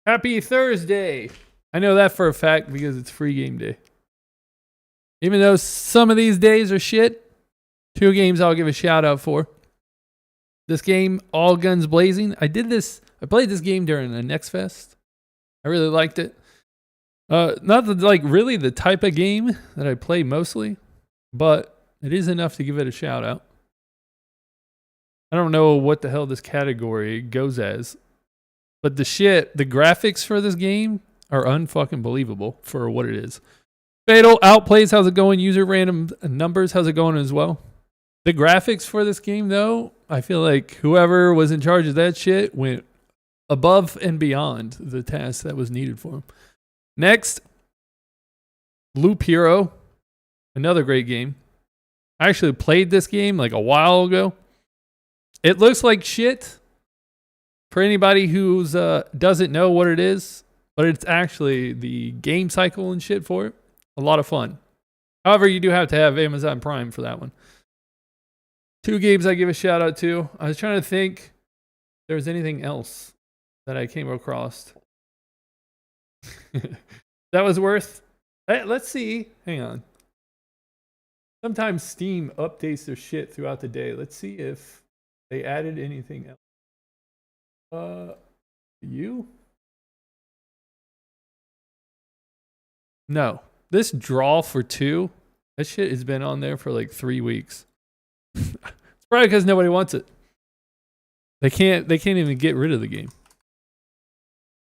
Happy Thursday. I know that for a fact because it's free game day. Even though some of these days are shit, 2 games I'll give a shout out for. This game, All Guns Blazing. I played this game during the Next Fest. I really liked it. Not really the type of game that I play mostly, but it is enough to give it a shout out. I don't know what the hell this category goes as, but the graphics for this game are unfucking believable for what it is. Fatal Outplays, how's it going? User random numbers, how's it going as well? The graphics for this game, though, I feel like whoever was in charge of that shit went above and beyond the task that was needed for them. Next, Loop Hero, another great game. I actually played this game like a while ago. It looks like shit for anybody who doesn't know what it is, but it's actually the game cycle and shit for it. A lot of fun. However, you do have to have Amazon Prime for that one. 2 games I give a shout out to. I was trying to think if there was anything else that I came across that was worth. Let's see. Hang on. Sometimes Steam updates their shit throughout the day. Let's see if they added anything else. No. This draw for 2, that shit has been on there for like 3 weeks. It's probably because nobody wants it. They can't even get rid of the game.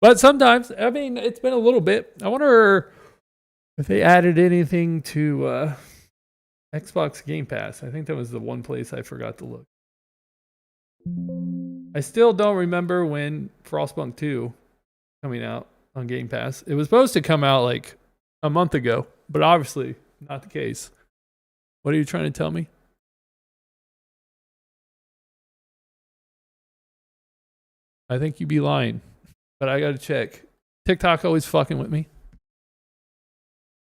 But sometimes, I mean, it's been a little bit. I wonder if they added anything to Xbox Game Pass. I think that was the one place I forgot to look. I still don't remember when Frostpunk 2 coming out on Game Pass. It was supposed to come out like a month ago, but obviously not the case. What are you trying to tell me? I think you be lying, but I gotta check. TikTok always fucking with me,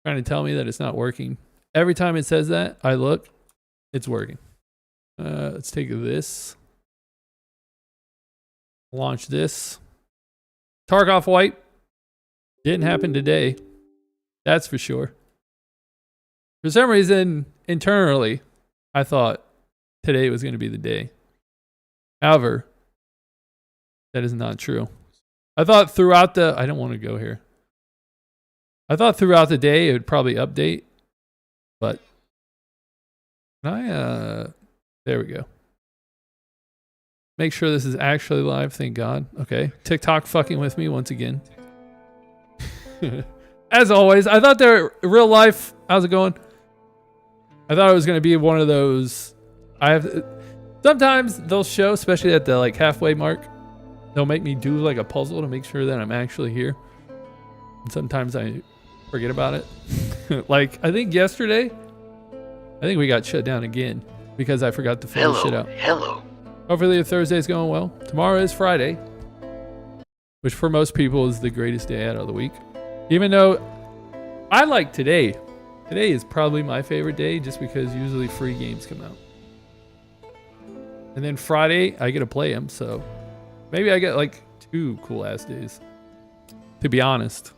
trying to tell me that it's not working. Every time it says that, I look, it's working. Let's take this. Launch this. Tarkov White. Didn't happen today. That's for sure. For some reason, internally, I thought today was going to be the day. However, that is not true. I thought throughout the... I don't want to go here. I thought throughout the day it would probably update. But... there we go. Make sure this is actually live. Thank God. Okay. TikTok fucking with me once again. As always, I thought they're real life. How's it going? I thought it was going to be one of those. Sometimes they'll show, especially at the like halfway mark, they'll make me do like a puzzle to make sure that I'm actually here. And sometimes I forget about it. Like I think yesterday, I think we got shut down again because I forgot to fill the shit out. Hello. Hopefully your Thursday's going well. Tomorrow is Friday, which for most people is the greatest day out of the week. Even though I like today. Today is probably my favorite day just because usually free games come out. And then Friday, I get to play them, so maybe I get like 2 cool ass days, to be honest.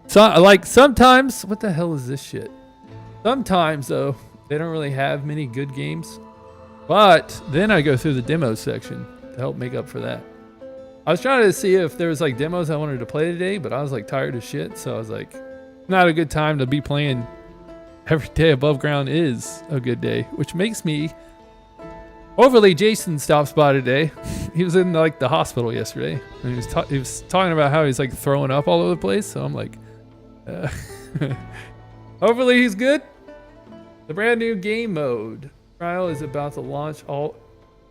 So like sometimes, what the hell is this shit? Sometimes though, they don't really have many good games. But then I go through the demo section to help make up for that. I was trying to see if there was like demos I wanted to play today, but I was like tired of shit. So I was like, not a good time to be playing. Every day above ground is a good day, which makes me... Hopefully Jason stops by today. He was in like the hospital yesterday. And he was talking about how he's like throwing up all over the place. So I'm like, hopefully he's good. The brand new game mode trial is about to launch. So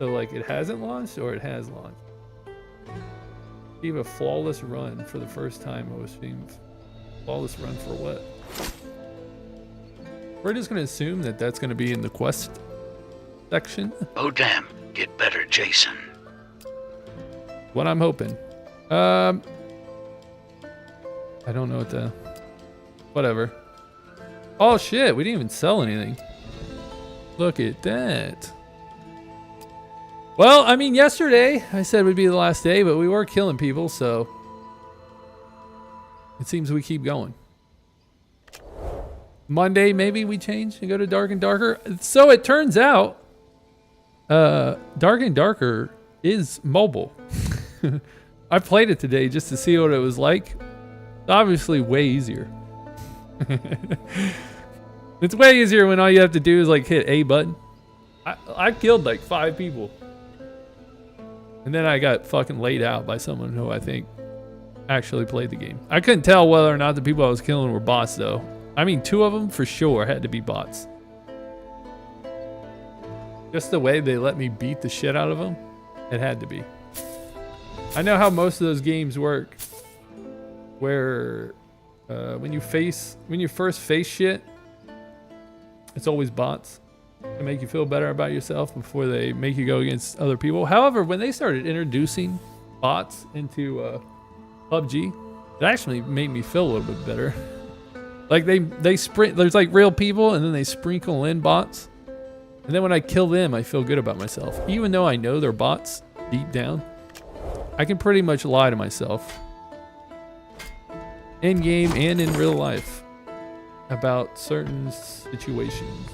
like it hasn't launched or it has launched. Achieve a flawless run for the first time. I was seeing flawless run for what? We're just gonna assume that that's gonna be in the quest section. Oh damn! Get better, Jason. What I'm hoping. I don't know what the. Whatever. Oh shit! We didn't even sell anything. Look at that. Well, I mean, yesterday I said would be the last day, but we were killing people, so it seems we keep going. Monday, maybe we change and go to Dark and Darker. So it turns out, Dark and Darker is mobile. I played it today just to see what it was like. It's obviously way easier. It's way easier when all you have to do is like hit A button. I killed like 5 people. And then I got fucking laid out by someone who I think actually played the game. I couldn't tell whether or not the people I was killing were bots though. I mean, 2 of them for sure had to be bots. Just the way they let me beat the shit out of them, it had to be. I know how most of those games work. Where when you first face shit, it's always bots to make you feel better about yourself before they make you go against other people. However, when they started introducing bots into PUBG, it actually made me feel a little bit better. Like they sprint, there's like real people and then they sprinkle in bots. And then when I kill them, I feel good about myself. Even though I know they're bots deep down, I can pretty much lie to myself in game and in real life about certain situations.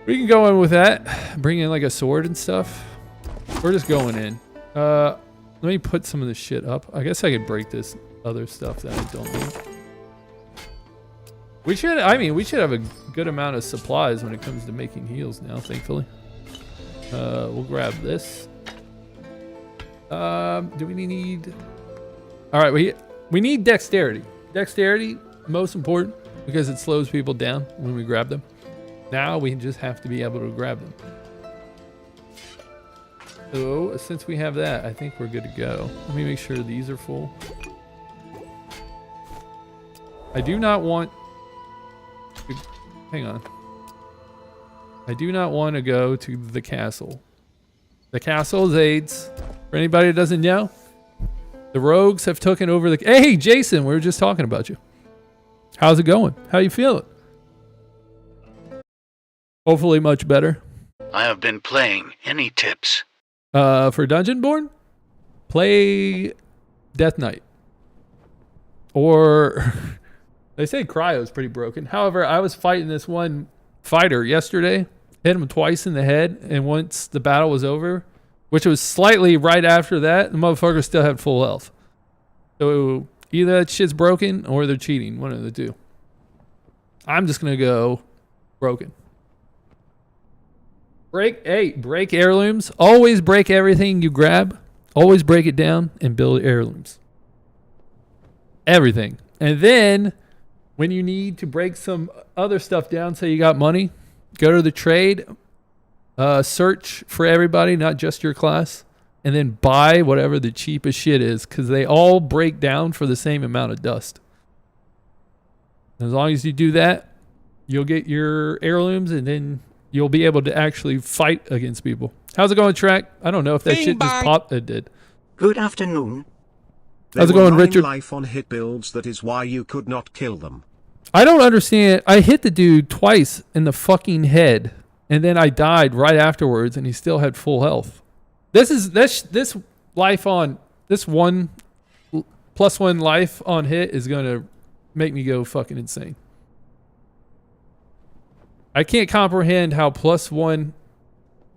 We can go in with that, bring in like a sword and stuff. We're just going in. Let me put some of this shit up. I guess I could break this other stuff that I don't need. We should have a good amount of supplies when it comes to making heals now, thankfully. We'll grab this. Do we need... Alright, we need dexterity. Dexterity, most important, because it slows people down when we grab them. Now we just have to be able to grab them. So, since we have that, I think we're good to go. Let me make sure these are full. I do not want... Hang on. I do not want to go to the castle. The castle is AIDS. For anybody that doesn't know, the rogues have taken over the... Hey, Jason, we were just talking about you. How's it going? How you feeling? Hopefully much better. I have been playing. Any tips? For Dungeonborne, play Death Knight. Or... They say Cryo's pretty broken. However, I was fighting this one fighter yesterday. Hit him twice in the head. And once the battle was over, which was slightly right after that, the motherfucker still had full health. So either that shit's broken or they're cheating. One of the two. I'm just going to go broken. Break heirlooms. Always break everything you grab. Always break it down and build heirlooms. Everything. And then... when you need to break some other stuff down, say you got money, go to the trade, search for everybody, not just your class, and then buy whatever the cheapest shit is, because they all break down for the same amount of dust. As long as you do that, you'll get your heirlooms, and then you'll be able to actually fight against people. How's it going, Track? I don't know if that shit just popped. It did. Good afternoon. How's it going, Richard? Life on hit builds, that is why you could not kill them. I don't understand. I hit the dude twice in the fucking head, and then I died right afterwards, and he still had full health. This life on this one +1 life on hit is gonna make me go fucking insane. I can't comprehend how +1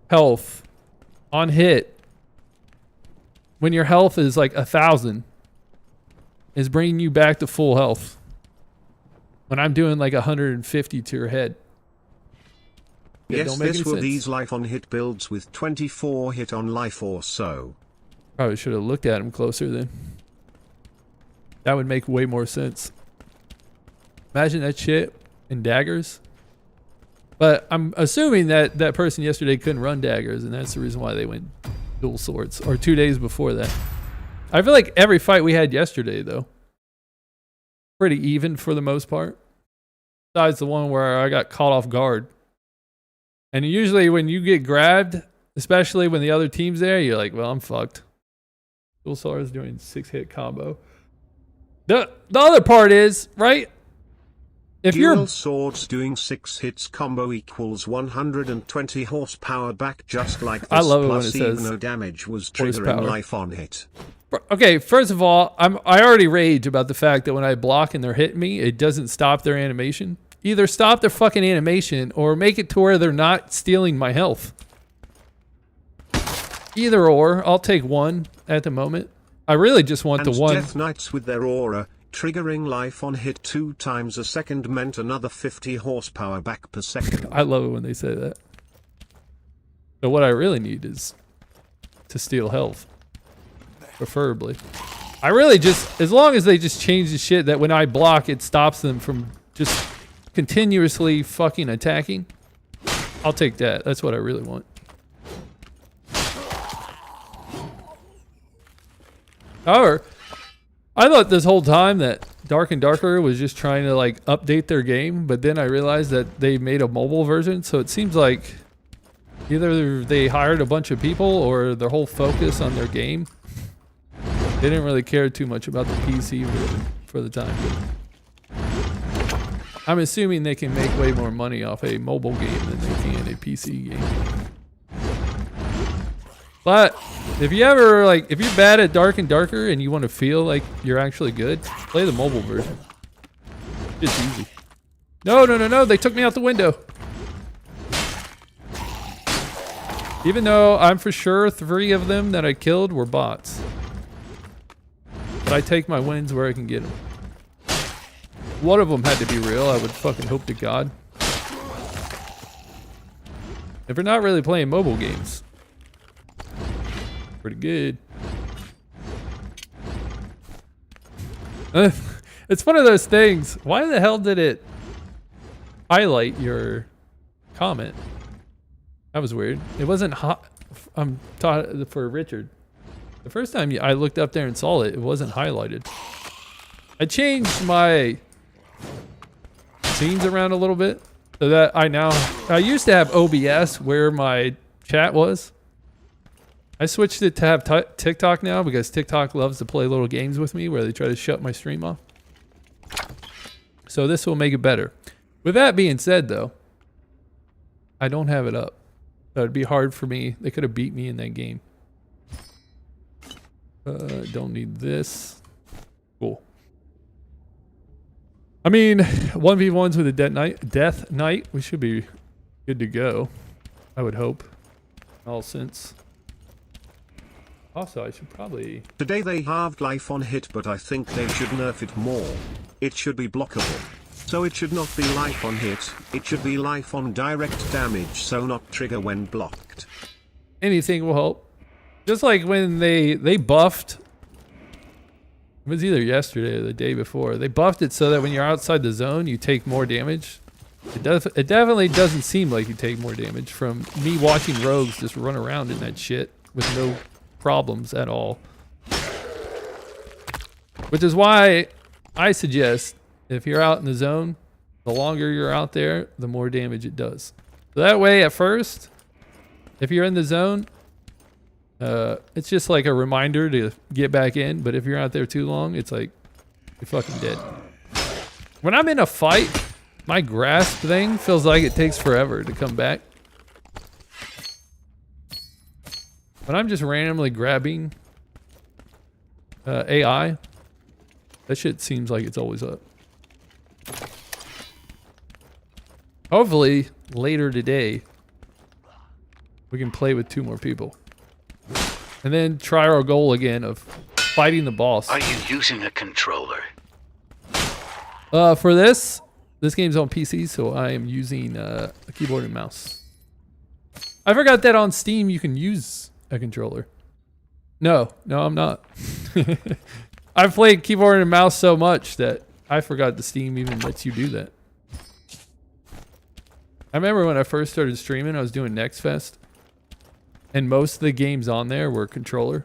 health on hit, when your health is like 1,000, is bringing you back to full health. When I'm doing like 150 to your head. Yes, this were these life on hit builds with 24 hit on life or so. Probably should have looked at him closer then. That would make way more sense. Imagine that shit in daggers. But I'm assuming that that person yesterday couldn't run daggers, and that's the reason why they went dual swords. Or 2 days before that. I feel like every fight we had yesterday, though, pretty even for the most part. Besides the one where I got caught off guard. And usually when you get grabbed, especially when the other team's there, you're like, well, I'm fucked. Dual swords doing 6-hit combo. The other part is, right? If Dual you're swords doing 6 hits combo equals 120 horsepower back just like this. I love it when plus it says even no damage was triggering horsepower. life on hit. okay, first of all, I already rage about the fact that when I block and they're hitting me, it doesn't stop their animation. Either stop their fucking animation or make it to where they're not stealing my health. Either or, I'll take one at the moment. I really just want And the one. Death Knights with their aura, triggering life on hit 2 times a second meant another 50 horsepower back per second. I love it when they say that. So what I really need is to steal health. Preferably. I really just, as long as they just change the shit that when I block, it stops them from just continuously fucking attacking, I'll take that. That's what I really want. However, I thought this whole time that Dark and Darker was just trying to like update their game, but then I realized that they made a mobile version, so it seems like either they hired a bunch of people or their whole focus on their game, they didn't really care too much about the PC version for the time being. I'm assuming they can make way more money off a mobile game than they can a PC game. But if you ever if you're bad at Dark and Darker and you want to feel like you're actually good, play the mobile version. It's easy. No, they took me out the window. Even though I'm for sure 3 of them that I killed were bots. But I take my wins where I can get them. One of them had to be real, I would fucking hope to God. If you're not really playing mobile games, pretty good. It's one of those things. Why the hell did it highlight your comment? That was weird. It wasn't hot. I'm taught for Richard. The first time I looked up there and saw it, it wasn't highlighted. I changed my scenes around a little bit so that I used to have OBS where my chat was. I switched it to have TikTok now because TikTok loves to play little games with me where they try to shut my stream off. So this will make it better. With that being said though, I don't have it up. So it'd be hard for me. They could have beat me in that game. Don't need this. Cool. I mean, 1v1s with a Death Knight. We should be good to go. I would hope. All since. Also, I should probably... Today they halved life on hit, but I think they should nerf it more. It should be blockable. So it should not be life on hit, it should be life on direct damage, so not trigger when blocked. Anything will help. Just like when they buffed... It was either yesterday or the day before. They buffed it so that when you're outside the zone, you take more damage. It definitely doesn't seem like you take more damage from me watching rogues just run around in that shit with no problems at all. Which is why I suggest if you're out in the zone, the longer you're out there, the more damage it does. So that way at first, if you're in the zone, it's just like a reminder to get back in, but if you're out there too long, it's like you're fucking dead. When I'm in a fight, my grasp thing feels like it takes forever to come back. When I'm just randomly grabbing AI, that shit seems like it's always up. Hopefully, later today, we can play with 2 more people. And then try our goal again of fighting the boss. Are you using a controller? For this game's on PC, so I am using a keyboard and mouse. I forgot that on Steam you can use a controller. No, I'm not. I've played keyboard and mouse so much that I forgot the Steam even lets you do that. I remember when I first started streaming, I was doing Next Fest. And most of the games on there were controller.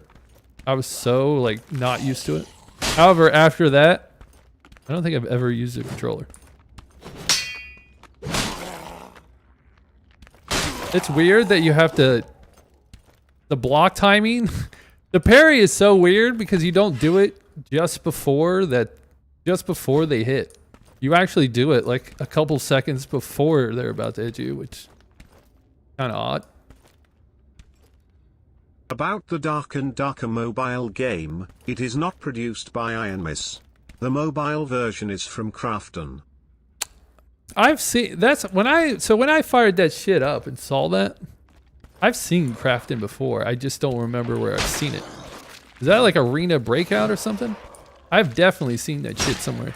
I was so not used to it. However, after that, I don't think I've ever used a controller. It's weird that you have to... The block timing... The parry is so weird because you don't do it just before they hit. you actually do it like a couple seconds before they're about to hit you, which kind of odd. About the Dark and Darker mobile game, it is not produced by IronMiss. The mobile version is from Krafton. I've seen that's when I fired that shit up and saw that. I've seen Krafton before. I just don't remember where I've seen it. Is that like Arena Breakout or something? I've definitely seen that shit somewhere.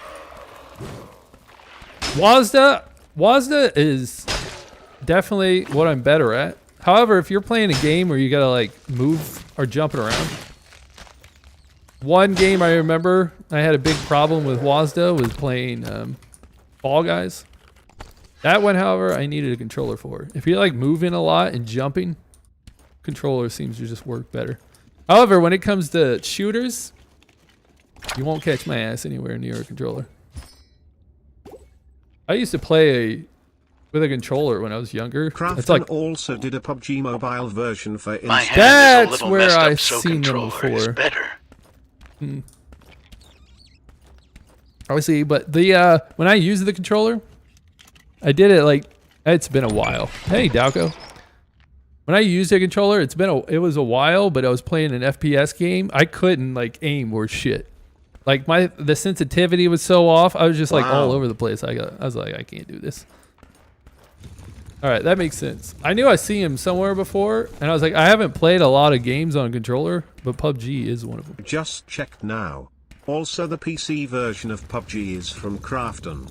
Wazda is definitely what I'm better at. However, if you're playing a game where you gotta like move or jumping around, one game I remember I had a big problem with Wazda was playing Fall Guys. That one, however, I needed a controller for. If you're like moving a lot and jumping, controller seems to just work better. However, when it comes to shooters, you won't catch my ass anywhere near a controller. I used to play with a controller when I was younger. Krafton also did a PUBG mobile version for My Insta. hand is a That's little where messed up, I've so seen them controller is before. better. Obviously, but the when I used the controller, I did it like it's been a while. Hey, Dalco. When I used a controller, it was a while, but I was playing an FPS game. I couldn't like aim or shit. Like the sensitivity was so off. I was just like all over the place. I was like, I can't do this. All right, that makes sense. I knew I seen him somewhere before, and I was like, I haven't played a lot of games on a controller, but PUBG is one of them. Just checked now. Also, the PC version of PUBG is from Krafton.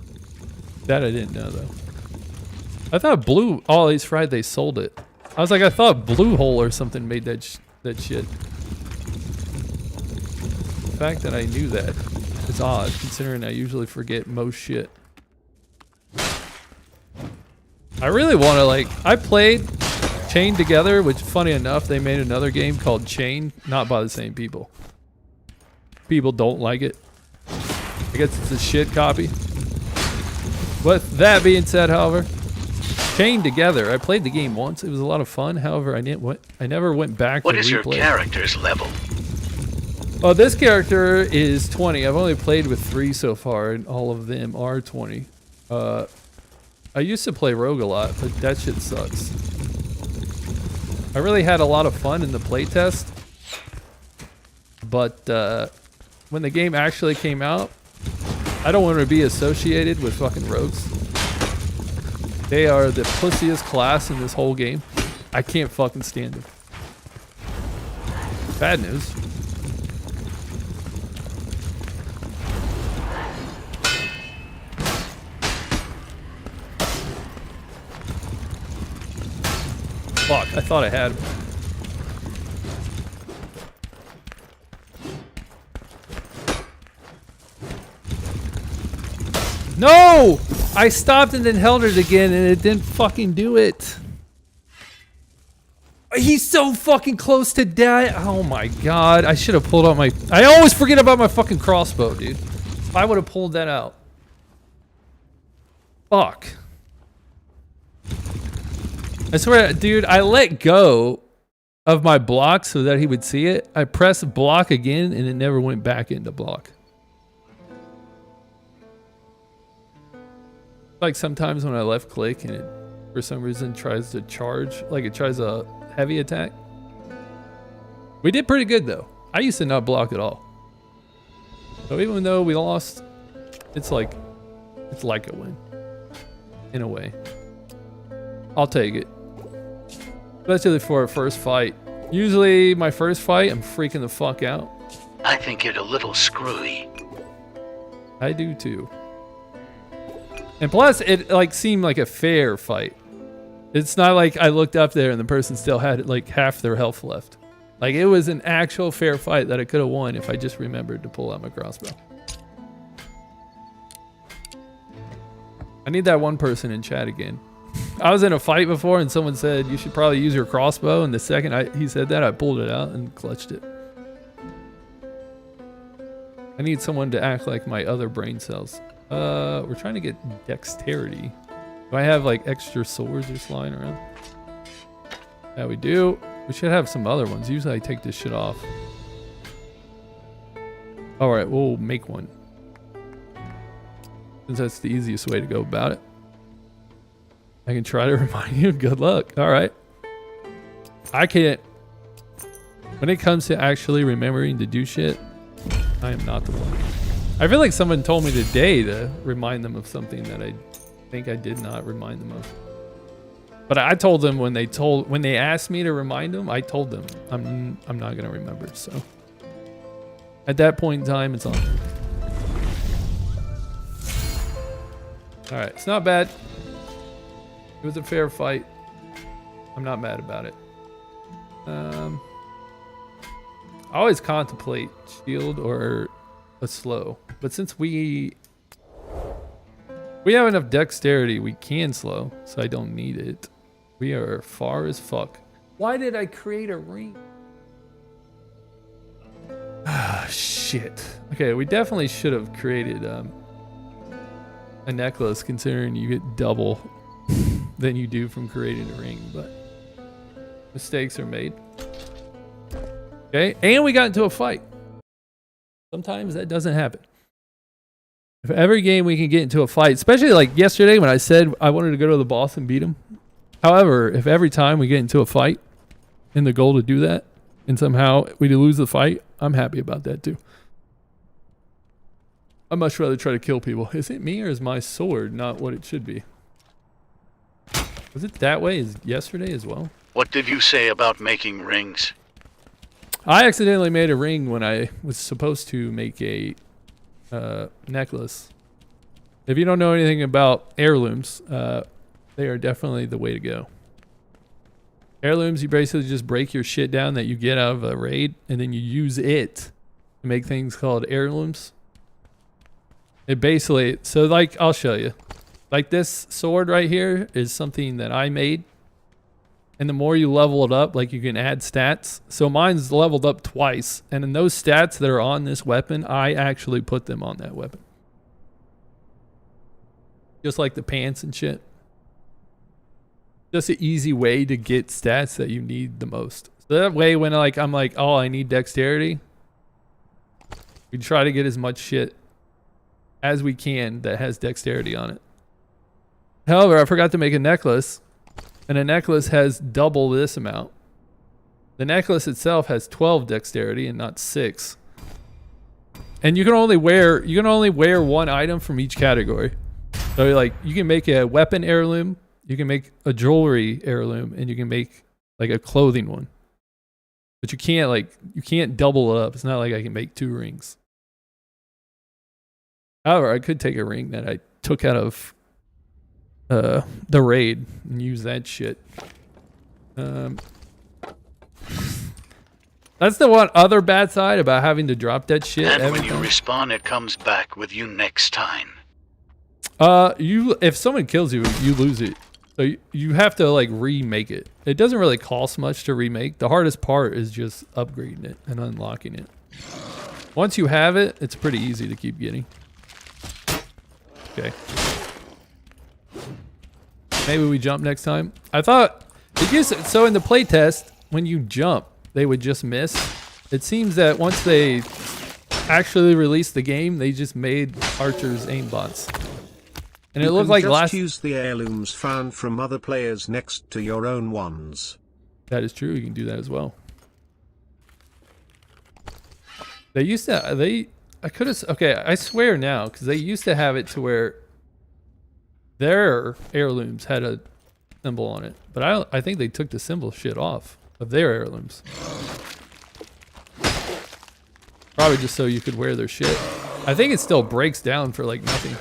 That I didn't know though. I thought Blue. Oh, he's fried. They sold it. I was like, I thought Bluehole or something made that shit. The fact that I knew that is odd, considering I usually forget most shit. I really want to like. I played Chained Together, which funny enough, they made another game called Chain, not by the same people. People don't like it. I guess it's a shit copy. With that being said, however, Chained Together, I played the game once. It was a lot of fun. However, I never went back to replay. What is your character's level? Oh, this character is 20. I've only played with 3 so far, and all of them are 20. I used to play Rogue a lot, but that shit sucks. I really had a lot of fun in the playtest, but when the game actually came out, I don't want to be associated with fucking rogues. They are the pussiest class in this whole game. I can't fucking stand them. Bad news. Fuck, I thought I had him. No! I stopped and then held it again and it didn't fucking do it. He's so fucking close to death. Oh my god. I should have pulled out my... I always forget about my fucking crossbow, dude. I would have pulled that out. Fuck. I swear, dude, I let go of my block so that he would see it. I pressed block again and it never went back into block. Like sometimes when I left click and it for some reason tries to charge, like it tries a heavy attack. We did pretty good though. I used to not block at all. So even though we lost, it's like a win. In a way. I'll take it. Especially for our first fight. Usually my first fight, I'm freaking the fuck out. I think it a little screwy. I do too. And plus, it like seemed like a fair fight. It's not like I looked up there and the person still had like half their health left. Like it was an actual fair fight that I could have won if I just remembered to pull out my crossbow. I need that one person in chat again. I was in a fight before and someone said you should probably use your crossbow, and the second he said that, I pulled it out and clutched it. I need someone to act like my other brain cells. We're trying to get dexterity. Do I have like extra swords just lying around? Yeah, we do. We should have some other ones. Usually I take this shit off. Alright, we'll make one. since that's the easiest way to go about it. I can try to remind you. Good luck. All right. I can't. When it comes to actually remembering to do shit, I am not the one. I feel like someone told me today to remind them of something that I think I did not remind them of. But I told them when they asked me to remind them, I told them I'm not gonna remember. So at that point in time, it's on. All right, it's not bad. It was a fair fight. I'm not mad about it. I always contemplate shield or a slow, but since we have enough dexterity, we can slow, so I don't need it. We are far as fuck. Why did I create a ring? Ah, shit. Okay, we definitely should have created a necklace, considering you get double than you do from creating a ring, but mistakes are made. Okay, and we got into a fight. Sometimes that doesn't happen. If every game we can get into a fight, especially like yesterday when I said I wanted to go to the boss and beat him. However, if every time we get into a fight and the goal to do that, and somehow we lose the fight, I'm happy about that too. I'd much rather try to kill people. Is it me or is my sword not what it should be? Was it that way as yesterday as well? What did you say about making rings? I accidentally made a ring when I was supposed to make a necklace. If you don't know anything about heirlooms, they are definitely the way to go. Heirlooms, you basically just break your shit down that you get out of a raid, and then you use it to make things called heirlooms. It basically, so like, I'll show you. Like this sword right here is something that I made. And the more you level it up, like you can add stats. So mine's leveled up twice. And in those stats that are on this weapon, I actually put them on that weapon. Just like the pants and shit. Just an easy way to get stats that you need the most. So that way when I'm like, oh, I need dexterity. We try to get as much shit as we can that has dexterity on it. However, I forgot to make a necklace. And a necklace has double this amount. The necklace itself has 12 dexterity and not 6. And you can only wear one item from each category. So like you can make a weapon heirloom, you can make a jewelry heirloom, and you can make like a clothing one. But you can't double it up. It's not like I can make 2 rings. However, I could take a ring that I took out of the raid and use that shit. That's the one other bad side about having to drop that shit. And when you respawn, it comes back with you next time. If someone kills you, you lose it. So you have to like remake it. It doesn't really cost much to remake. The hardest part is just upgrading it and unlocking it. Once you have it, it's pretty easy to keep getting. Okay. Maybe we jump next time. I thought so in the playtest, when you jump, they would just miss. It seems that once they actually released the game, they just made archers aimbots. And it looked like just use the heirlooms found from other players next to your own ones. That is true. You can do that as well. They used to. Okay, I swear now, because they used to have it to where their heirlooms had a symbol on it, but I think they took the symbol shit off of their heirlooms. Probably just so you could wear their shit. I think it still breaks down for like nothing.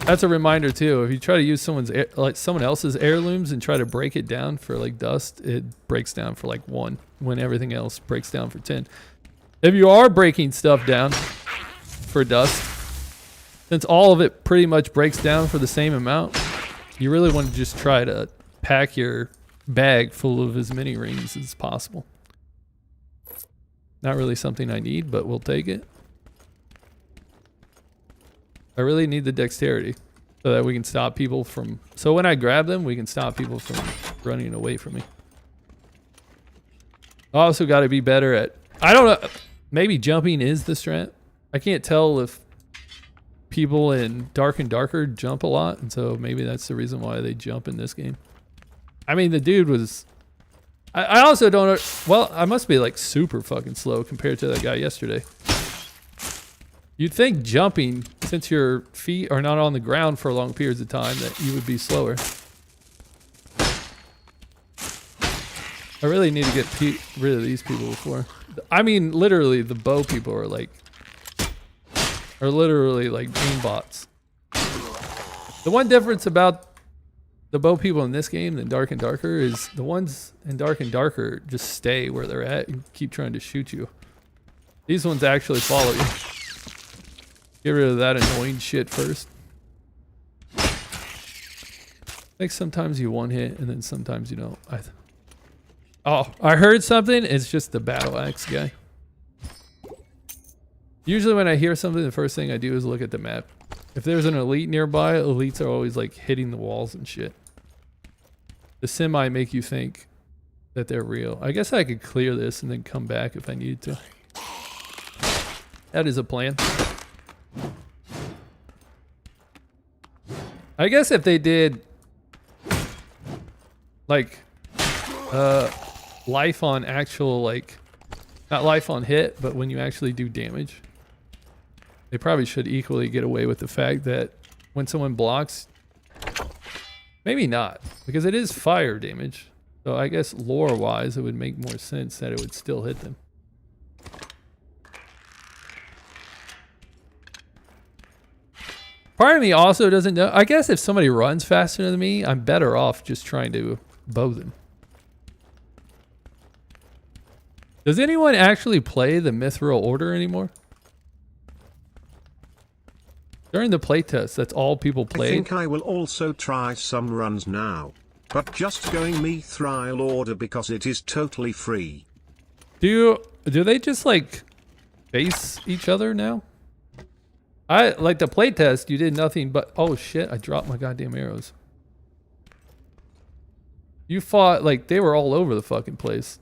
That's a reminder too. If you try to use someone else's heirlooms and try to break it down for like dust, it breaks down for like 1 when everything else breaks down for 10. If you are breaking stuff down for dust, since all of it pretty much breaks down for the same amount, you really want to just try to pack your bag full of as many rings as possible. Not really something I need, but we'll take it. I really need the dexterity so that we can stop people from... So when I grab them, we can stop people from running away from me. I also got to be better at... I don't know. Maybe jumping is the strat. I can't tell if people in Dark and Darker jump a lot, and so maybe that's the reason why they jump in this game. I mean, the dude was... I also don't know... Well, I must be like super fucking slow compared to that guy yesterday. You'd think jumping, since your feet are not on the ground for long periods of time, that you would be slower. I really need to get rid of these people before. I mean, literally, the bow people are literally like aimbots. The one difference about the bow people in this game than Dark and Darker is the ones in Dark and Darker just stay where they're at and keep trying to shoot you. These ones actually follow you. Get rid of that annoying shit first. Like sometimes you one hit and then sometimes you don't. Oh, I heard something. It's just the battle axe guy. Usually when I hear something, the first thing I do is look at the map. If there's an elite nearby, elites are always like hitting the walls and shit. The semi make you think that they're real. I guess I could clear this and then come back if I needed to. That is a plan. I guess if they did like life on actual, like not life on hit, but when you actually do damage, they probably should equally get away with the fact that when someone blocks, maybe not, because it is fire damage. So I guess lore wise, it would make more sense that it would still hit them. Part of me also doesn't know. I guess if somebody runs faster than me, I'm better off just trying to bow them. Does anyone actually play the Mithril Order anymore? During the playtest, that's all people played. I think I will also try some runs now, but just going Mithril Order because it is totally free. Do they just like face each other now? I like the playtest. You did nothing but oh shit! I dropped my goddamn arrows. You fought like they were all over the fucking place,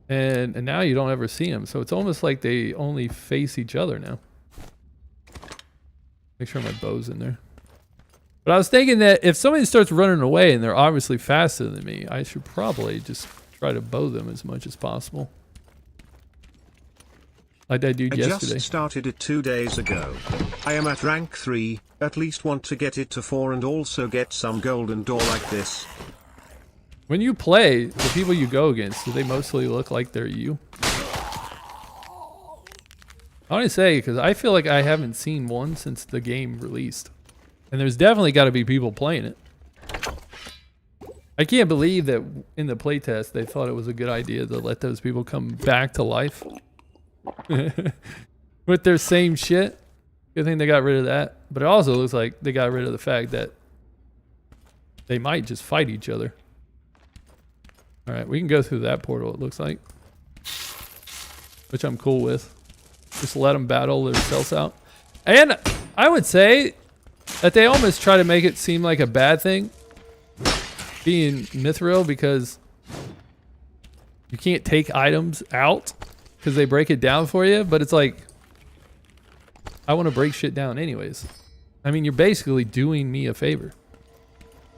and now you don't ever see them. So it's almost like they only face each other now. Make sure my bow's in there. But I was thinking that if somebody starts running away and they're obviously faster than me, I should probably just try to bow them as much as possible. Like I did yesterday. I just started it 2 days ago. I am at rank 3, at least want to get it to 4 and also get some golden door like this. When you play, the people you go against, do they mostly look like they're you? I want to say, because I feel like I haven't seen one since the game released. And there's definitely got to be people playing it. I can't believe that in the playtest they thought it was a good idea to let those people come back to life. With their same shit. Good thing they got rid of that. But it also looks like they got rid of the fact that they might just fight each other. Alright, we can go through that portal, it looks like. Which I'm cool with. Just let them battle themselves out. And I would say that they almost try to make it seem like a bad thing being Mithril, because you can't take items out because they break it down for you. But it's like, I want to break shit down anyways. I mean, you're basically doing me a favor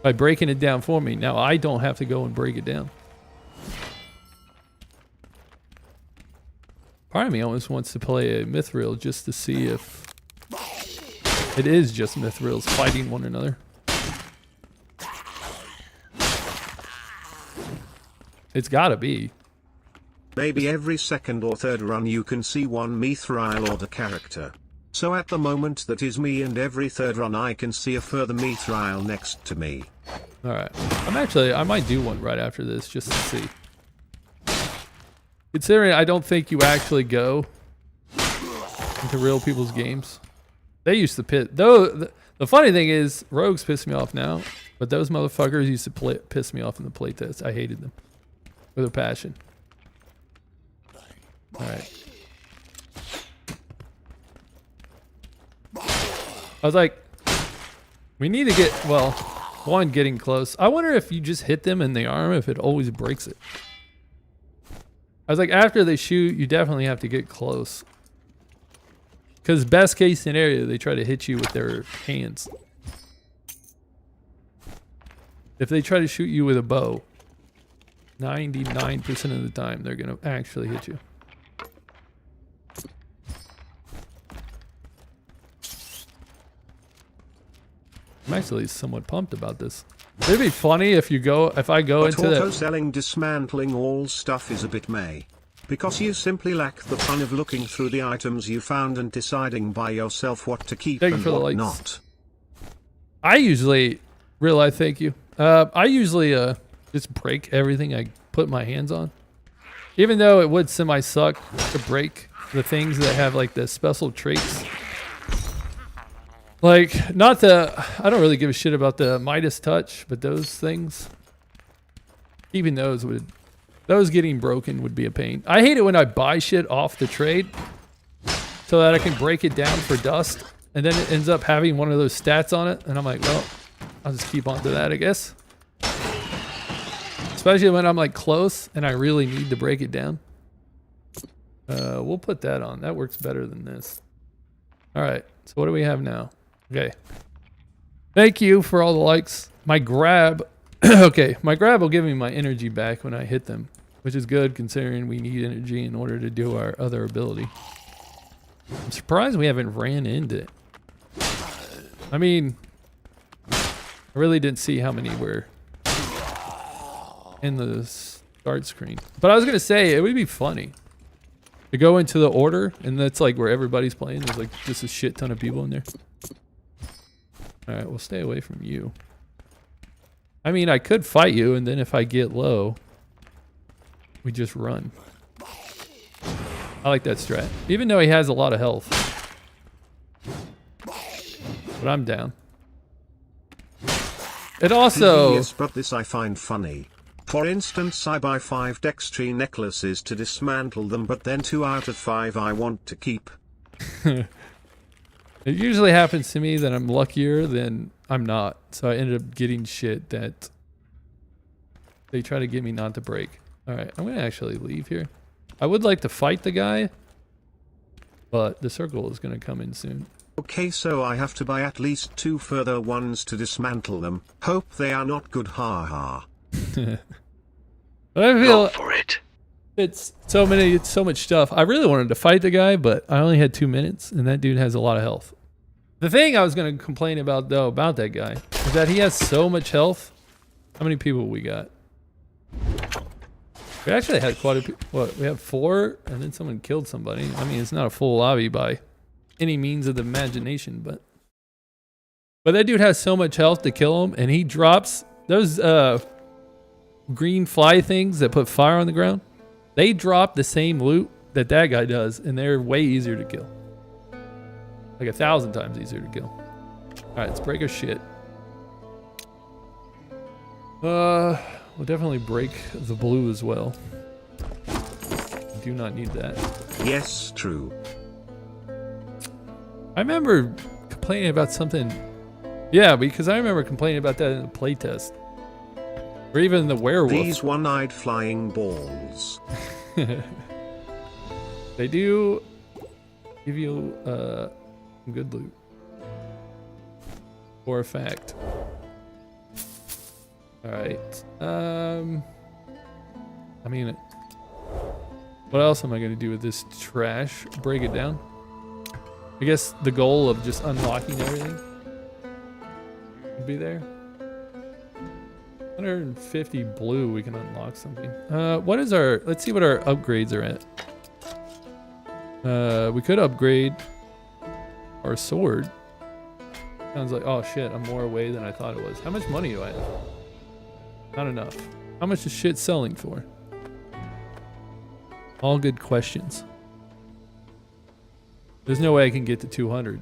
by breaking it down for me. Now I don't have to go and break it down. Part of me almost wants to play a Mithril just to see if it is just Mithrils fighting one another. It's gotta be. Maybe every second or third run you can see one Mithril Order character. So at the moment that is me, and every third run I can see a further Mithril next to me. Alright. I might do one right after this just to see. Considering I don't think you actually go into real people's games. They used to piss. Though the funny thing is, rogues piss me off now, but those motherfuckers used to piss me off in the playtest. I hated them with a passion. All right. I was like, we need to get, well, one, getting close. I wonder if you just hit them in the arm, if it always breaks it. I was like, after they shoot, you definitely have to get close. Because best case scenario, they try to hit you with their hands. If they try to shoot you with a bow, 99% of the time, they're going to actually hit you. I'm actually somewhat pumped about this. It'd be funny if I go into the auto-selling dismantling all stuff is a bit meh. Because you simply lack the fun of looking through the items you found and deciding by yourself what to keep and what not. I usually realize, thank you. I usually just break everything I put my hands on. Even though it would semi-suck to break the things that have like the special traits. Like, I don't really give a shit about the Midas touch, but those things, even those getting broken would be a pain. I hate it when I buy shit off the trade so that I can break it down for dust, and then it ends up having one of those stats on it, and I'm like, well, I'll just keep on to that, I guess. Especially when I'm like close and I really need to break it down. We'll put that on. That works better than this. All right, so what do we have now? Okay. Thank you for all the likes. My grab, okay, my grab will give me my energy back when I hit them, which is good considering we need energy in order to do our other ability. I'm surprised we haven't ran into it. I mean, I really didn't see how many were in the start screen. But I was going to say, it would be funny to go into the order, and that's like where everybody's playing. There's like just a shit ton of people in there. Alright, we'll stay away from you. I mean, I could fight you, and then if I get low, we just run. I like that strat. Even though he has a lot of health. But I'm down. It also... Yes, but this I find funny. For instance, I buy 5 Dextree necklaces to dismantle them, but then 2 out of 5 I want to keep. It usually happens to me that I'm luckier than I'm not. So I ended up getting shit that they try to get me not to break. Alright, I'm going to actually leave here. I would like to fight the guy, but the circle is going to come in soon. Okay, so I have to buy at least 2 further ones to dismantle them. Hope they are not good, haha. But I feel Go for it. it's so much stuff. I really wanted to fight the guy, but I only had 2 minutes, and that dude has a lot of health. The thing I was going to complain about, though, about that guy, is that he has so much health. How many people we got? We actually had quite a few. What? We have 4, and then someone killed somebody. I mean, it's not a full lobby by any means of the imagination, but that dude has so much health to kill him, and he drops those green fly things that put fire on the ground. They drop the same loot that guy does, and they're way easier to kill. Like 1,000 times easier to kill. Alright, let's break our shit. We'll definitely break the blue as well. I do not need that. Yes, true. I remember complaining about something. Yeah, because I remember complaining about that in the playtest. Or even the werewolf. These one-eyed flying balls. They do give you some good loot. For a fact. Alright. I mean, what else am I going to do with this trash? Break it down? I guess the goal of just unlocking everything would be there. 150 blue, we can unlock something. What is our... Let's see what our upgrades are at. We could upgrade our sword. Sounds like... Oh, shit. I'm more away than I thought it was. How much money do I have? Not enough. How much is shit selling for? All good questions. There's no way I can get to 200.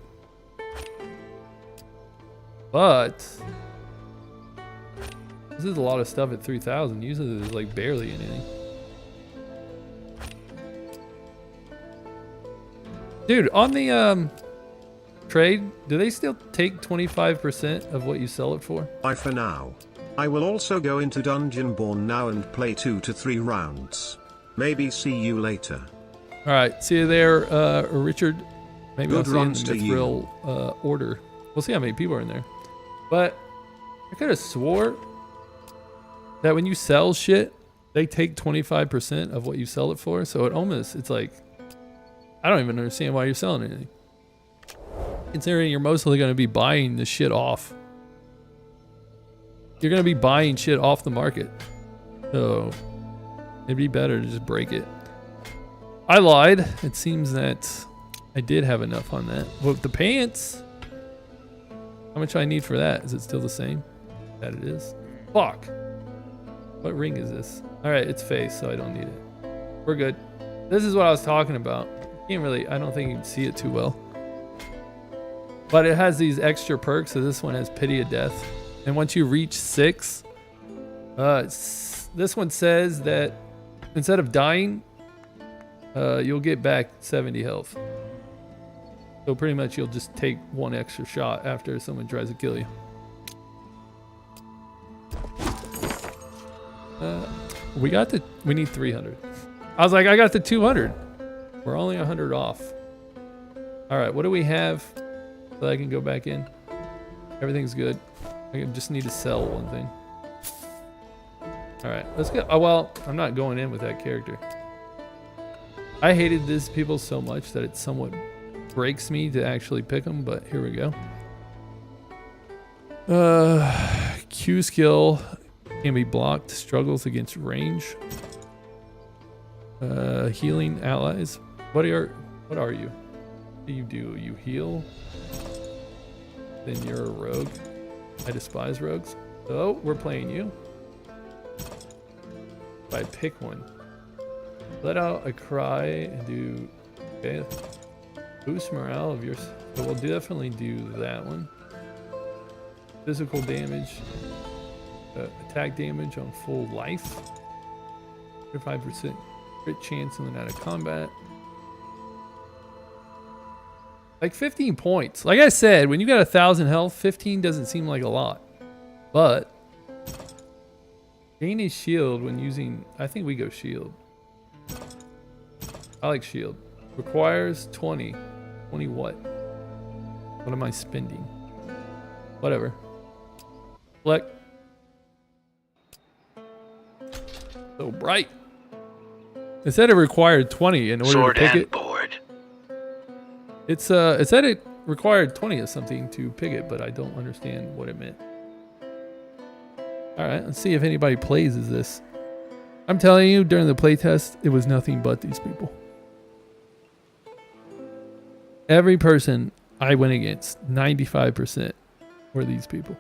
But... this is a lot of stuff at 3,000. Usually there's like barely anything. Dude, on the trade, do they still take 25% of what you sell it for? Bye for now. I will also go into Dungeonborne now and play 2 to 3 rounds. Maybe see you later. Alright, see you there, Richard. Maybe I'll Good see it in runs the to you. Mithril order. We'll see how many people are in there. But I could have swore that when you sell shit, they take 25% of what you sell it for. So it's like, I don't even understand why you're selling anything. Considering you're mostly going to be buying the shit off. You're going to be buying shit off the market. So it'd be better to just break it. I lied. It seems that I did have enough on that. With the pants, how much do I need for that? Is it still the same? That it is. Fuck. What ring is this? All right, it's face, so I don't need it. We're good. This is what I was talking about. Can't really, I don't think you can see it too well. But it has these extra perks. So this one has Pity of Death. And once you reach 6, this one says that instead of dying, you'll get back 70 health. So pretty much you'll just take one extra shot after someone tries to kill you. We need 300. I was like, I got the 200. We're only 100 off. All right, what do we have so I can go back in? Everything's good. I just need to sell one thing. All right, let's go. Oh, well, I'm not going in with that character. I hated these people so much that it somewhat breaks me to actually pick them, but here we go. Q skill can be blocked, struggles against range. Healing allies. What are you? What do you do? You heal? Then you're a rogue. I despise rogues. So we're playing you. If I pick one. Let out a cry and do okay. Boost morale of yours. So we'll definitely do that one. Physical damage. Attack damage on full life. 35% crit chance in and out of combat. Like 15 points. Like I said, when you got 1,000 health, 15 doesn't seem like a lot. But gain a shield when using. I think we go shield. I like shield. Requires 20. 20 what? What am I spending? Whatever. Select. So bright. It said it required 20 in order Sword to pick and it. board. It said it required 20 of something to pick it, but I don't understand what it meant. All right, let's see if anybody plays as this. I'm telling you, during the playtest, it was nothing but these people. Every person I went against, 95% were these people.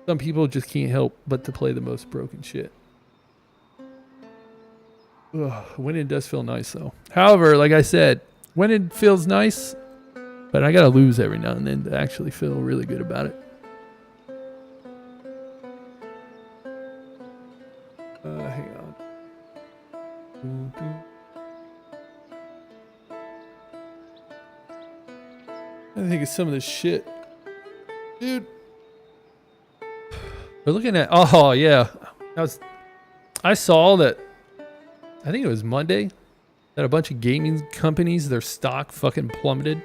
Some people just can't help but to play the most broken shit. Ugh, winning does feel nice though. However, like I said, winning feels nice, but I gotta lose every now and then to actually feel really good about it. Hang on. I think it's some of this shit. Dude. We're looking at, oh yeah. I saw that, I think it was Monday, that a bunch of gaming companies, their stock fucking plummeted.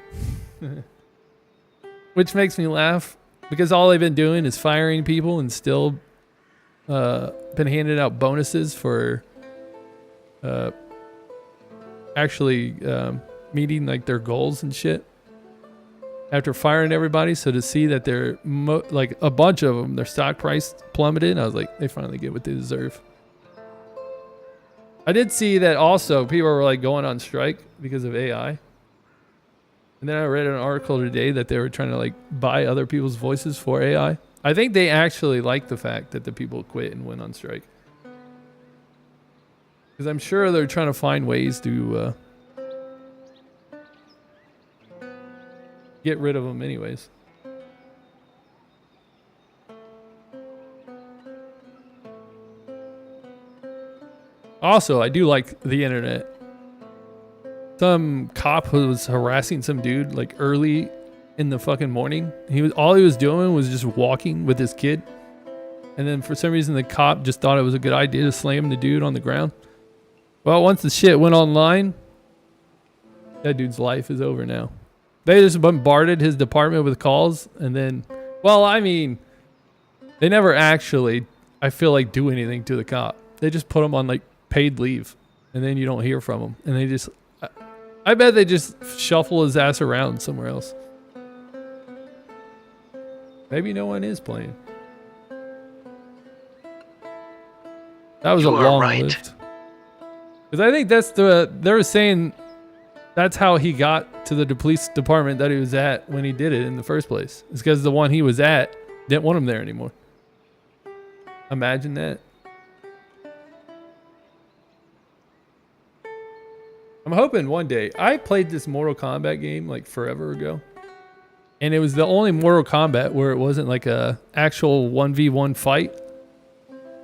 Which makes me laugh because all they've been doing is firing people and still been handing out bonuses for actually meeting like their goals and shit after firing everybody. So to see that they're like a bunch of them, their stock price plummeted, I was like, they finally get what they deserve. I did see that also people were like going on strike because of AI. And then I read an article today that they were trying to like buy other people's voices for AI. I think they actually like the fact that the people quit and went on strike. Because I'm sure they're trying to find ways to get rid of them anyways. Also, I do like the internet. Some cop who was harassing some dude like early in the fucking morning. All he was doing was just walking with his kid. And then for some reason the cop just thought it was a good idea to slam the dude on the ground. Well, once the shit went online, that dude's life is over now. They just bombarded his department with calls, and then, well, I mean, they never actually, I feel like, do anything to the cop. They just put him on like paid leave, and then you don't hear from him. And they just, I bet they just shuffle his ass around somewhere else. Maybe no one is playing. That was a long lived. Because I think that's they were saying that's how he got to the police department that he was at when he did it in the first place. It's because the one he was at didn't want him there anymore. Imagine that. I'm hoping one day. I played this Mortal Kombat game like forever ago. And it was the only Mortal Kombat where it wasn't like a actual 1v1 fight.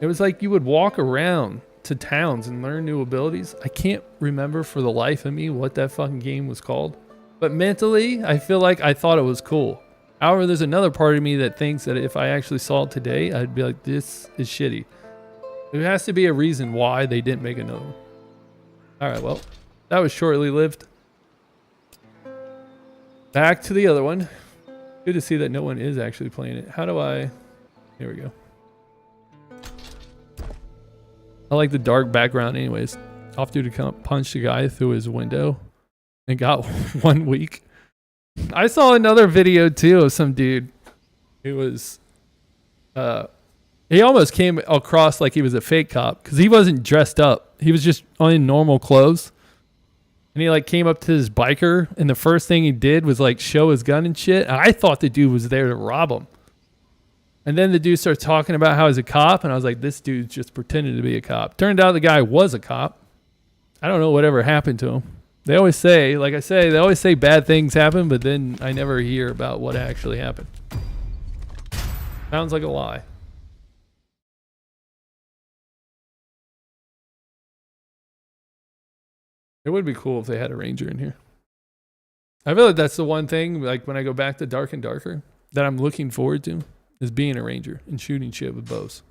It was like you would walk around to towns and learn new abilities. I can't remember for the life of me what that fucking game was called. But mentally, I feel like I thought it was cool. However, there's another part of me that thinks that if I actually saw it today, I'd be like, this is shitty. There has to be a reason why they didn't make another one. Alright, well, that was shortly lived. Back to the other one. Good to see that no one is actually playing it. How do I... Here we go. I like the dark background anyways. Off duty to punch the guy through his window and got 1 week. I saw another video too of some dude who was... he almost came across like he was a fake cop because he wasn't dressed up. He was just in normal clothes. And he like came up to this biker, and the first thing he did was like show his gun and shit. And I thought the dude was there to rob him. And then the dude starts talking about how he's a cop, and I was like, this dude's just pretending to be a cop. Turned out the guy was a cop. I don't know whatever happened to him. They always say, like I say, they always say bad things happen, but then I never hear about what actually happened. Sounds like a lie. It would be cool if they had a ranger in here. I feel like that's the one thing, like when I go back to Dark and Darker, that I'm looking forward to, is being a ranger and shooting shit with bows.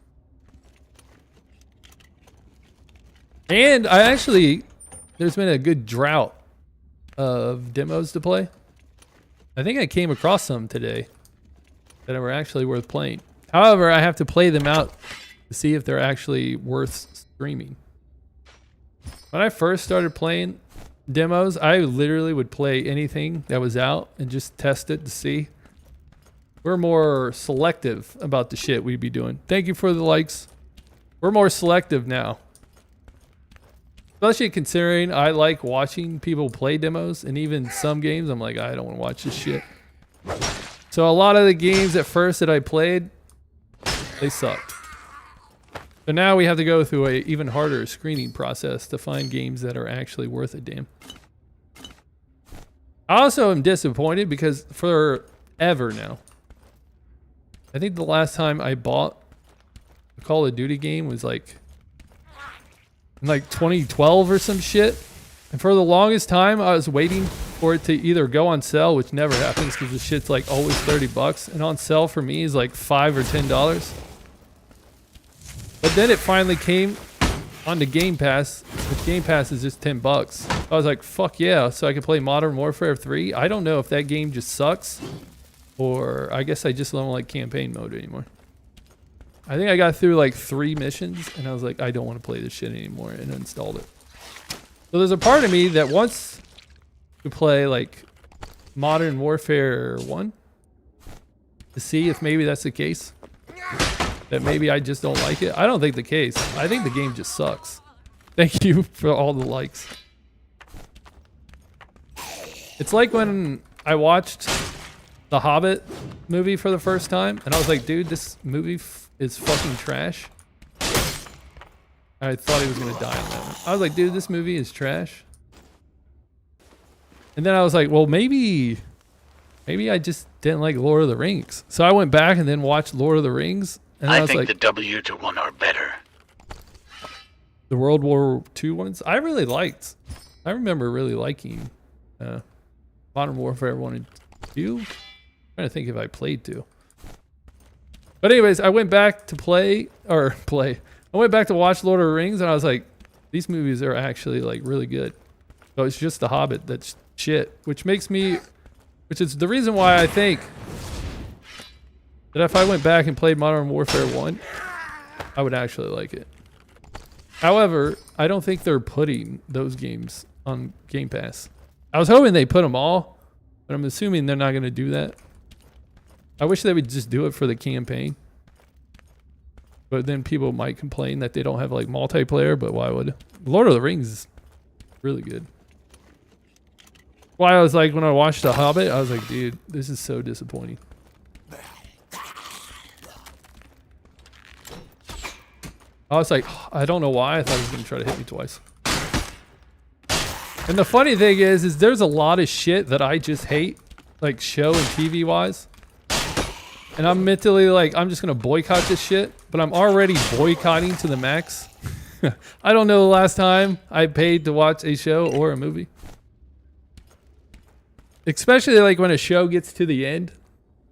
And I actually, there's been a good drought of demos to play. I think I came across some today that were actually worth playing. However, I have to play them out to see if they're actually worth streaming. When I first started playing demos, I literally would play anything that was out and just test it to see. We're more selective about the shit we'd be doing. Thank you for the likes. We're more selective now. Especially considering I like watching people play demos, and even some games I'm like, I don't want to watch this shit. So a lot of the games at first that I played, they sucked. So now we have to go through a even harder screening process to find games that are actually worth a damn. I also am disappointed because forever now, I think the last time I bought a Call of Duty game was like in like 2012 or some shit. And for the longest time, I was waiting for it to either go on sale, which never happens because the shit's like always $30. And on sale for me is like $5 or $10. But then it finally came onto Game Pass, which Game Pass is just $10. I was like, fuck yeah, so I can play Modern Warfare 3. I don't know if that game just sucks, or I guess I just don't like campaign mode anymore. I think I got through like 3 missions, and I was like, I don't want to play this shit anymore, and installed it. So there's a part of me that wants to play like Modern Warfare 1 to see if maybe that's the case. That maybe I just don't like it. I don't think the case. I think the game just sucks. Thank you for all the likes. It's like when I watched the Hobbit movie for the first time, and I was like, dude, this movie is fucking trash. I thought he was gonna die on that one. I was like, dude, this movie is trash. And then I was like, well, maybe I just didn't like Lord of the Rings. So I went back and then watched Lord of the Rings. And I was think like, the W1 are better. The World War II ones, I really liked. I remember really liking Modern Warfare 1 and 2. I'm trying to think if I played 2. But anyways, I went back to I went back to watch Lord of the Rings, and I was like, these movies are actually like really good. So it's just The Hobbit that's shit, which is the reason why I think that if I went back and played Modern Warfare 1, I would actually like it. However, I don't think they're putting those games on Game Pass. I was hoping they put them all, but I'm assuming they're not going to do that. I wish they would just do it for the campaign. But then people might complain that they don't have like multiplayer, but why would? Lord of the Rings is really good. Why I was like, when I watched The Hobbit, I was like, dude, this is so disappointing. I was like, I don't know why. I thought he was going to try to hit me twice. And the funny thing is there's a lot of shit that I just hate, like show and TV wise. And I'm mentally like, I'm just going to boycott this shit, but I'm already boycotting to the max. I don't know the last time I paid to watch a show or a movie. Especially like when a show gets to the end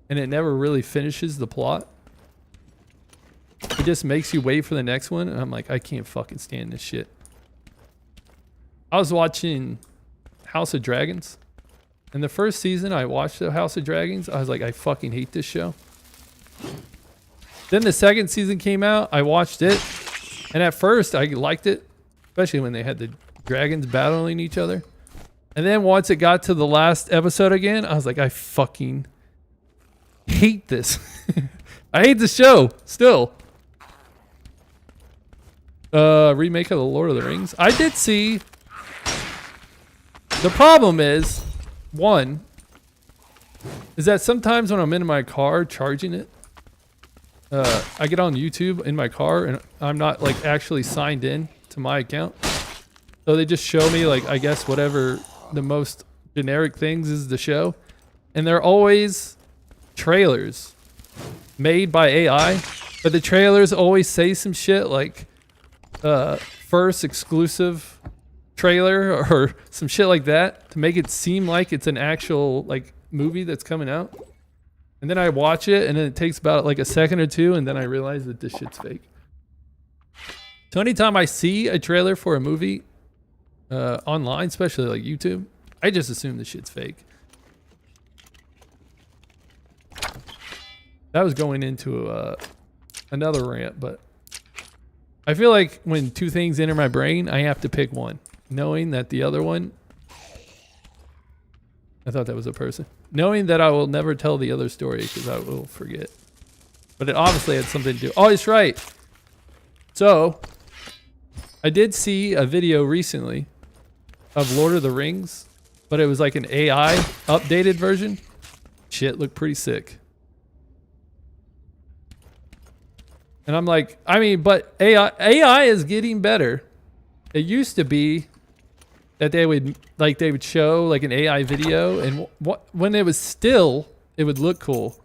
and it never really finishes the plot. It just makes you wait for the next one. And I'm like, I can't fucking stand this shit. I was watching House of Dragons. And the first season I watched the House of Dragons, I was like, I fucking hate this show. Then the second season came out. I watched it. And at first I liked it. Especially when they had the dragons battling each other. And then once it got to the last episode again, I was like, I fucking hate this. I hate the show still. Remake of the Lord of the Rings. I did see. The problem is, one, is that sometimes when I'm in my car charging it, I get on YouTube in my car and I'm not like actually signed in to my account. So they just show me like, I guess whatever the most generic things is the show. And they're always trailers made by AI, but the trailers always say some shit like, first exclusive trailer or some shit like that to make it seem like it's an actual like movie that's coming out. And then I watch it and then it takes about like a second or two and then I realize that this shit's fake. So anytime I see a trailer for a movie online, especially like YouTube, I just assume this shit's fake. That was going into another rant, but I feel like when two things enter my brain, I have to pick one. Knowing that the other one... I thought that was a person. Knowing that I will never tell the other story because I will forget. But it obviously had something to do... Oh, it's right. So, I did see a video recently of Lord of the Rings, but it was like an AI updated version. Shit looked pretty sick. And I'm like, I mean, but AI is getting better. It used to be that they would show like an AI video, and when it was still, it would look cool.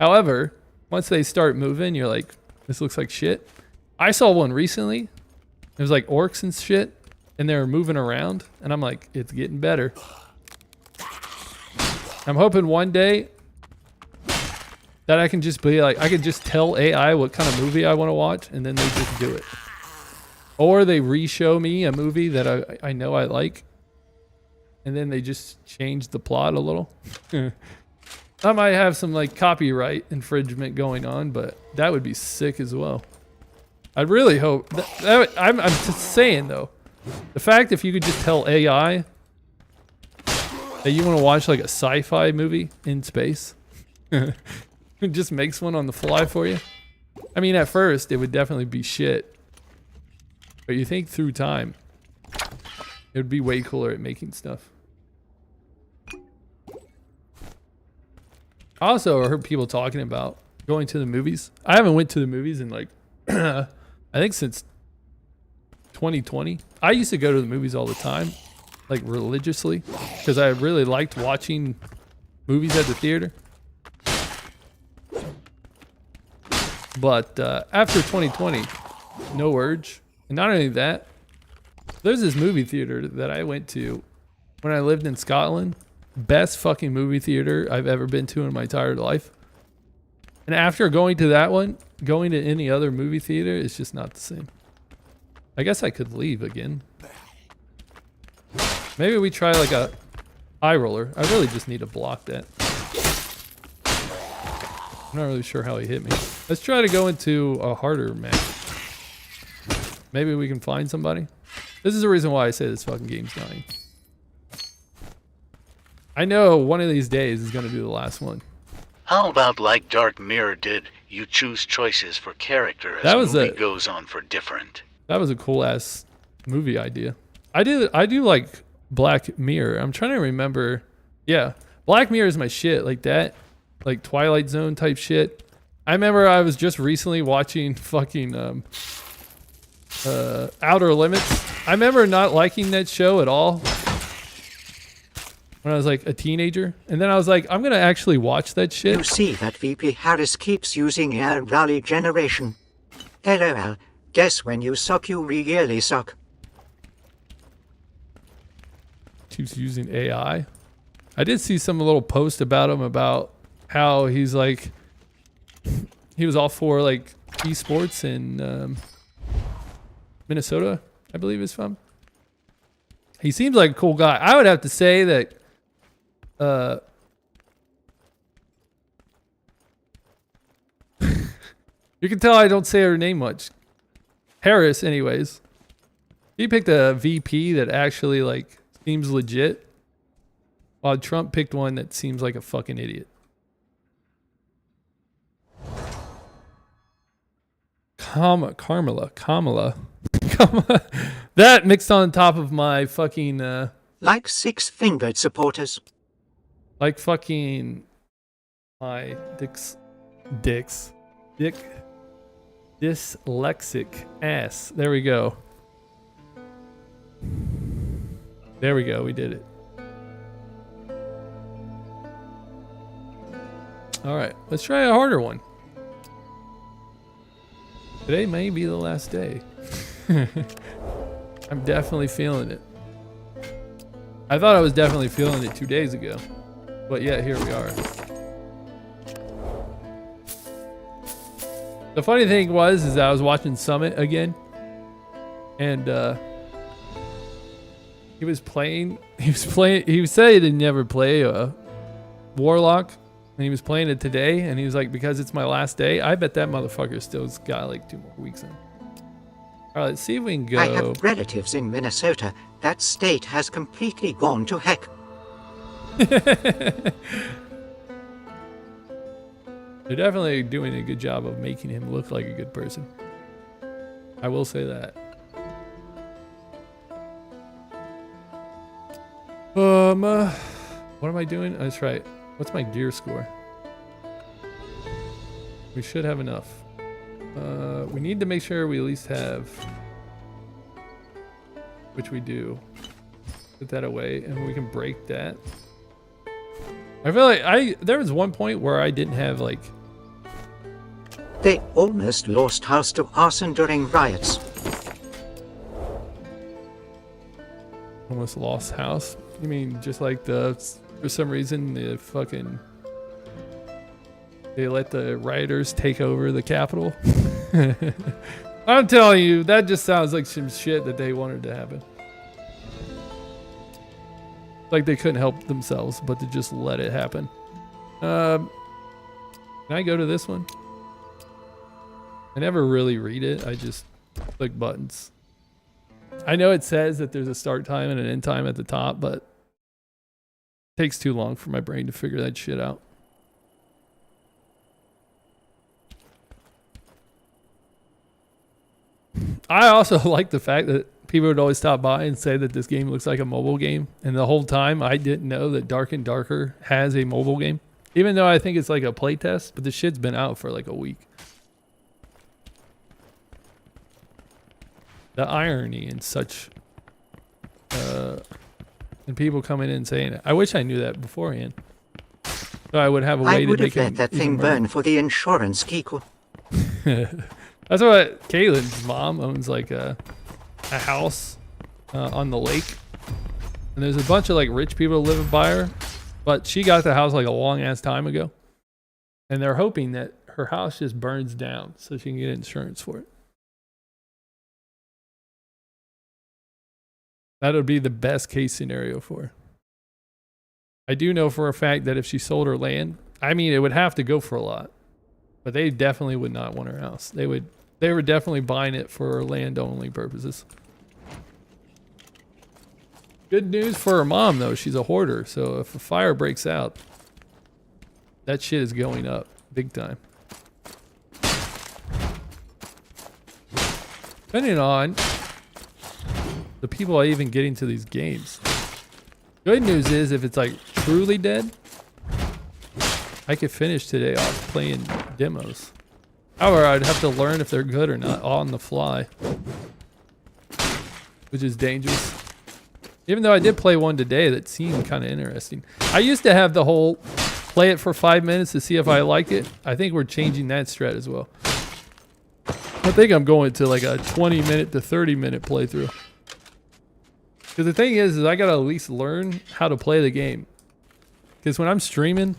However, once they start moving, you're like, this looks like shit. I saw one recently. It was like orcs and shit, and they were moving around, and I'm like, it's getting better. I'm hoping one day that I can just be like, I can just tell AI what kind of movie I want to watch, and then they just do it. Or they re-show me a movie that I know I like, and then they just change the plot a little. I might have some like copyright infringement going on, but that would be sick as well. I really hope. I'm just saying though, the fact if you could just tell AI that you want to watch like a sci-fi movie in space, it just makes one on the fly for you. I mean, at first it would definitely be shit. But you think through time, it would be way cooler at making stuff. I also heard people talking about going to the movies. I haven't went to the movies in like, I think since 2020. I used to go to the movies all the time, like religiously, because I really liked watching movies at the theater. But after 2020, no urge. And not only that, there's this movie theater that I went to when I lived in Scotland. Best fucking movie theater I've ever been to in my entire life. And after going to that one, going to any other movie theater is just not the same. I guess I could leave again. Maybe we try like a high roller. I really just need to block that. I'm not really sure how he hit me. Let's try to go into a harder match. Maybe we can find somebody. This is the reason why I say this fucking game's dying. I know one of these days is going to be the last one. How about like Dark Mirror did? You choose choices for character as the movie goes on for different. That was a cool ass movie idea. I do like Black Mirror. I'm trying to remember. Yeah, Black Mirror is my shit. Like that, like Twilight Zone type shit. I remember I was just recently watching fucking Outer Limits. I remember not liking that show at all when I was like a teenager, and then I was like, I'm gonna actually watch that shit. You see that VP Harris keeps using air rally generation. LOL. Guess when you suck, you really suck. Keeps using AI. I did see some little post about him about how he's like, he was all for like esports in Minnesota, I believe he's from. He seems like a cool guy. I would have to say that you can tell I don't say her name much. Harris, anyways. He picked a VP that actually like seems legit, while Trump picked one that seems like a fucking idiot. Kamala. That mixed on top of my fucking like six-fingered supporters. Like fucking my dyslexic ass. There we go. There we go. We did it. All right. Let's try a harder one. Today may be the last day. I'm definitely feeling it. I thought I was definitely feeling it 2 days ago. But yeah, here we are. The funny thing is I was watching Summit again. And he said he didn't never play a Warlock. And he was playing it today, and he was like, because it's my last day, I bet that motherfucker still's got like 2 more weeks in. All right, let's see if we can go. I have relatives in Minnesota. That state has completely gone to heck. They're definitely doing a good job of making him look like a good person. I will say that. What am I doing? That's right. What's my gear score? We should have enough. We need to make sure we at least have, which we do. Put that away, and we can break that. I feel like there was one point where I didn't have like. They almost lost house to arson during riots. Almost lost house? You mean just like for some reason they let the rioters take over the Capitol? I'm telling you, that just sounds like some shit that they wanted to happen. Like they couldn't help themselves but to just let it happen. Can I go to this one? I never really read it. I just click buttons. I know it says that there's a start time and an end time at the top, but it takes too long for my brain to figure that shit out. I also like the fact that people would always stop by and say that this game looks like a mobile game. And the whole time I didn't know that Dark and Darker has a mobile game. Even though I think it's like a playtest, but the shit's been out for like a week. The irony and such. And people coming in saying, I wish I knew that beforehand. So I would have a way I to would make have let that thing burn for the insurance, Kiko. That's what Kaylin's mom owns, like a house on the lake. And there's a bunch of like rich people who live by her. But she got the house like a long ass time ago. And they're hoping that her house just burns down so she can get insurance for it. That would be the best case scenario for her. I do know for a fact that if she sold her land, I mean, it would have to go for a lot. But they definitely would not want her house. They were definitely buying it for land only purposes. Good news for her mom though, she's a hoarder, so if a fire breaks out, that shit is going up big time. Depending on the people I even get into these games. Good news is if it's like truly dead, I could finish today off playing demos. However, I'd have to learn if they're good or not on the fly, which is dangerous. Even though I did play one today that seemed kind of interesting. I used to have the whole play it for 5 minutes to see if I like it. I think we're changing that strat as well. I think I'm going to like a 20-minute to 30-minute playthrough. Because the thing is I gotta at least learn how to play the game. Because when I'm streaming,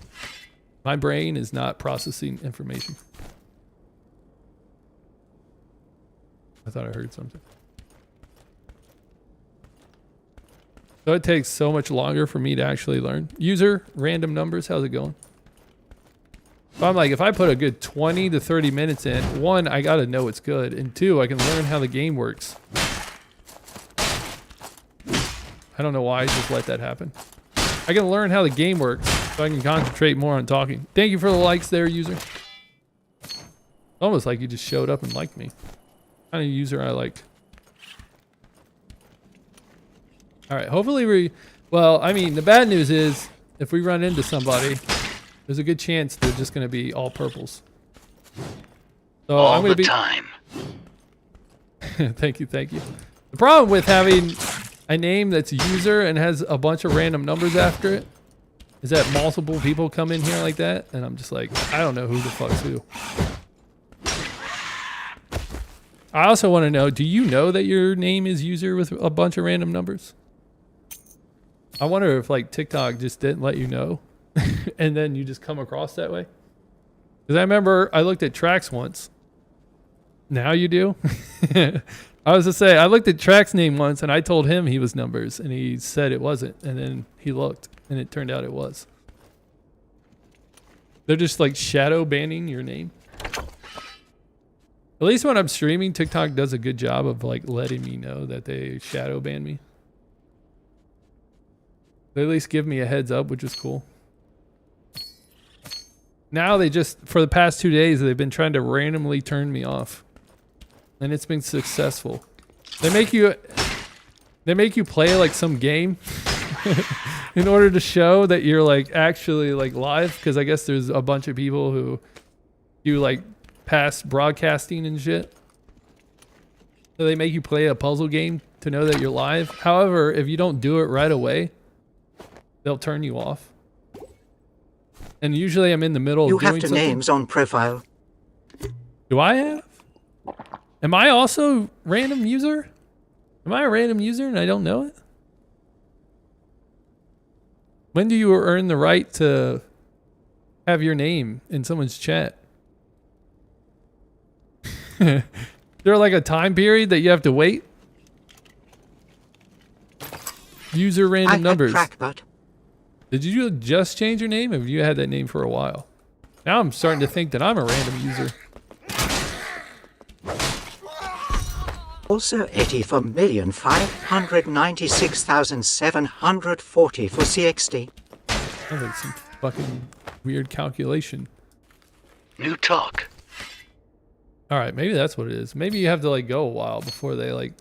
my brain is not processing information. I thought I heard something. So it takes so much longer for me to actually learn. User, random numbers, how's it going? So I'm like, if I put a good 20 to 30 minutes in, one, I gotta know it's good. And two, I can learn how the game works. I don't know why I just let that happen. I can learn how the game works so I can concentrate more on talking. Thank you for the likes there, user. Almost like you just showed up and liked me. Kind of user I like. All right, hopefully well, I mean, the bad news is if we run into somebody, there's a good chance they're just going to be all purples. So all I'm going to be time. Thank you. The problem with having a name that's user and has a bunch of random numbers after it is that multiple people come in here like that, and I'm just like, I don't know who the fuck's who. I also want to know, do you know that your name is user with a bunch of random numbers? I wonder if like TikTok just didn't let you know and then you just come across that way. Because I remember I looked at tracks once. Now you do? I was to say, I looked at Track's name once and I told him he was numbers and he said it wasn't. And then he looked and it turned out it was. They're just like shadow banning your name. At least when I'm streaming, TikTok does a good job of like letting me know that they shadow ban me. They at least give me a heads up, which is cool. Now they just, for the past 2 days, they've been trying to randomly turn me off. And it's been successful. They make you play like some game in order to show that you're like actually like live. Because I guess there's a bunch of people who do like past broadcasting and shit. So they make you play a puzzle game to know that you're live. However, if you don't do it right away, they'll turn you off. And usually I'm in the middle of doing something. You have the names on profile. Do I have? Am I also random user? Am I a random user and I don't know it? When do you earn the right to have your name in someone's chat? Is there like a time period that you have to wait? User random numbers. Trackbot. Did you just change your name? Or have you had that name for a while? Now I'm starting to think that I'm a random user. Also 84,596,740 for CXD. Sounds like some fucking weird calculation. New talk. All right, maybe that's what it is. Maybe you have to like go a while before they like.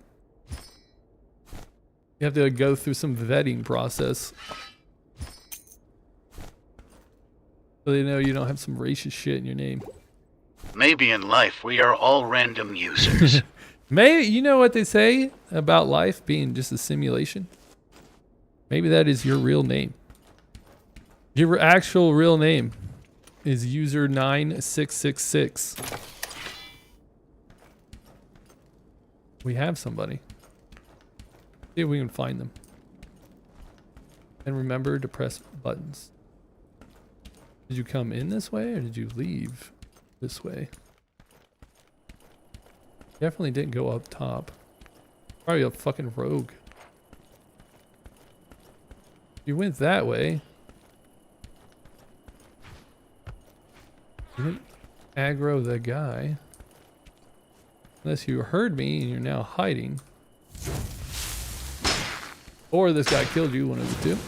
You have to go through some vetting process. So they know you don't have some racist shit in your name. Maybe in life we are all random users. Maybe, you know what they say about life being just a simulation? Maybe that is your real name. Your actual real name is user 9666. We have somebody. See if we can find them. And remember to press buttons. Did you come in this way or did you leave this way? Definitely didn't go up top. Probably a fucking rogue. You went that way. You didn't aggro the guy. Unless you heard me and you're now hiding. Or this guy killed you, one of the two.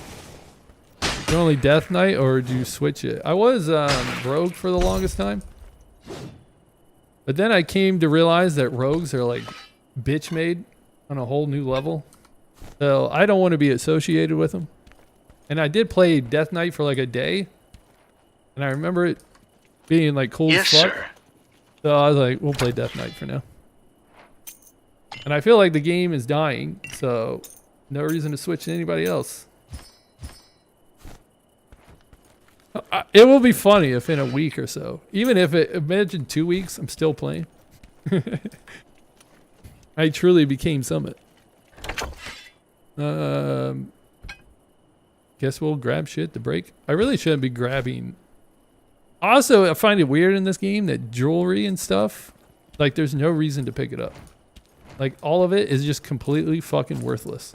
You're only Death Knight, or do you switch it? I was Rogue for the longest time. But then I came to realize that Rogues are like bitch made on a whole new level. So I don't want to be associated with them. And I did play Death Knight for like a day. And I remember it being like cool as fuck. Sir. So I was like, we'll play Death Knight for now. And I feel like the game is dying, so no reason to switch to anybody else. It will be funny if in a week or so, even if imagine 2 weeks, I'm still playing. I truly became Summit. Guess we'll grab shit to break. I really shouldn't be grabbing. Also, I find it weird in this game that jewelry and stuff, like there's no reason to pick it up. Like all of it is just completely fucking worthless.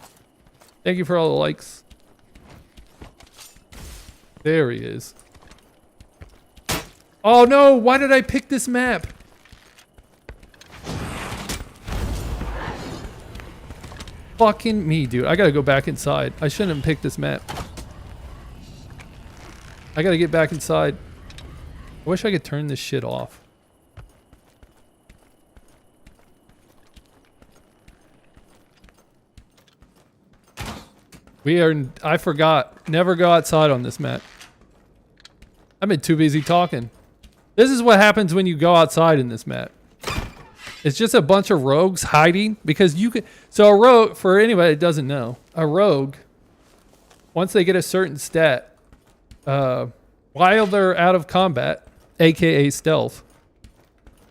Thank you for all the likes. There he is. Oh no, why did I pick this map? Fucking me, dude. I gotta go back inside. I shouldn't have picked this map. I gotta get back inside. I wish I could turn this shit off. I forgot. Never go outside on this map. I've been too busy talking. This is what happens when you go outside in this map. It's just a bunch of rogues hiding because you can. So a rogue, for anybody that doesn't know, a rogue, once they get a certain stat, while they're out of combat, aka stealth,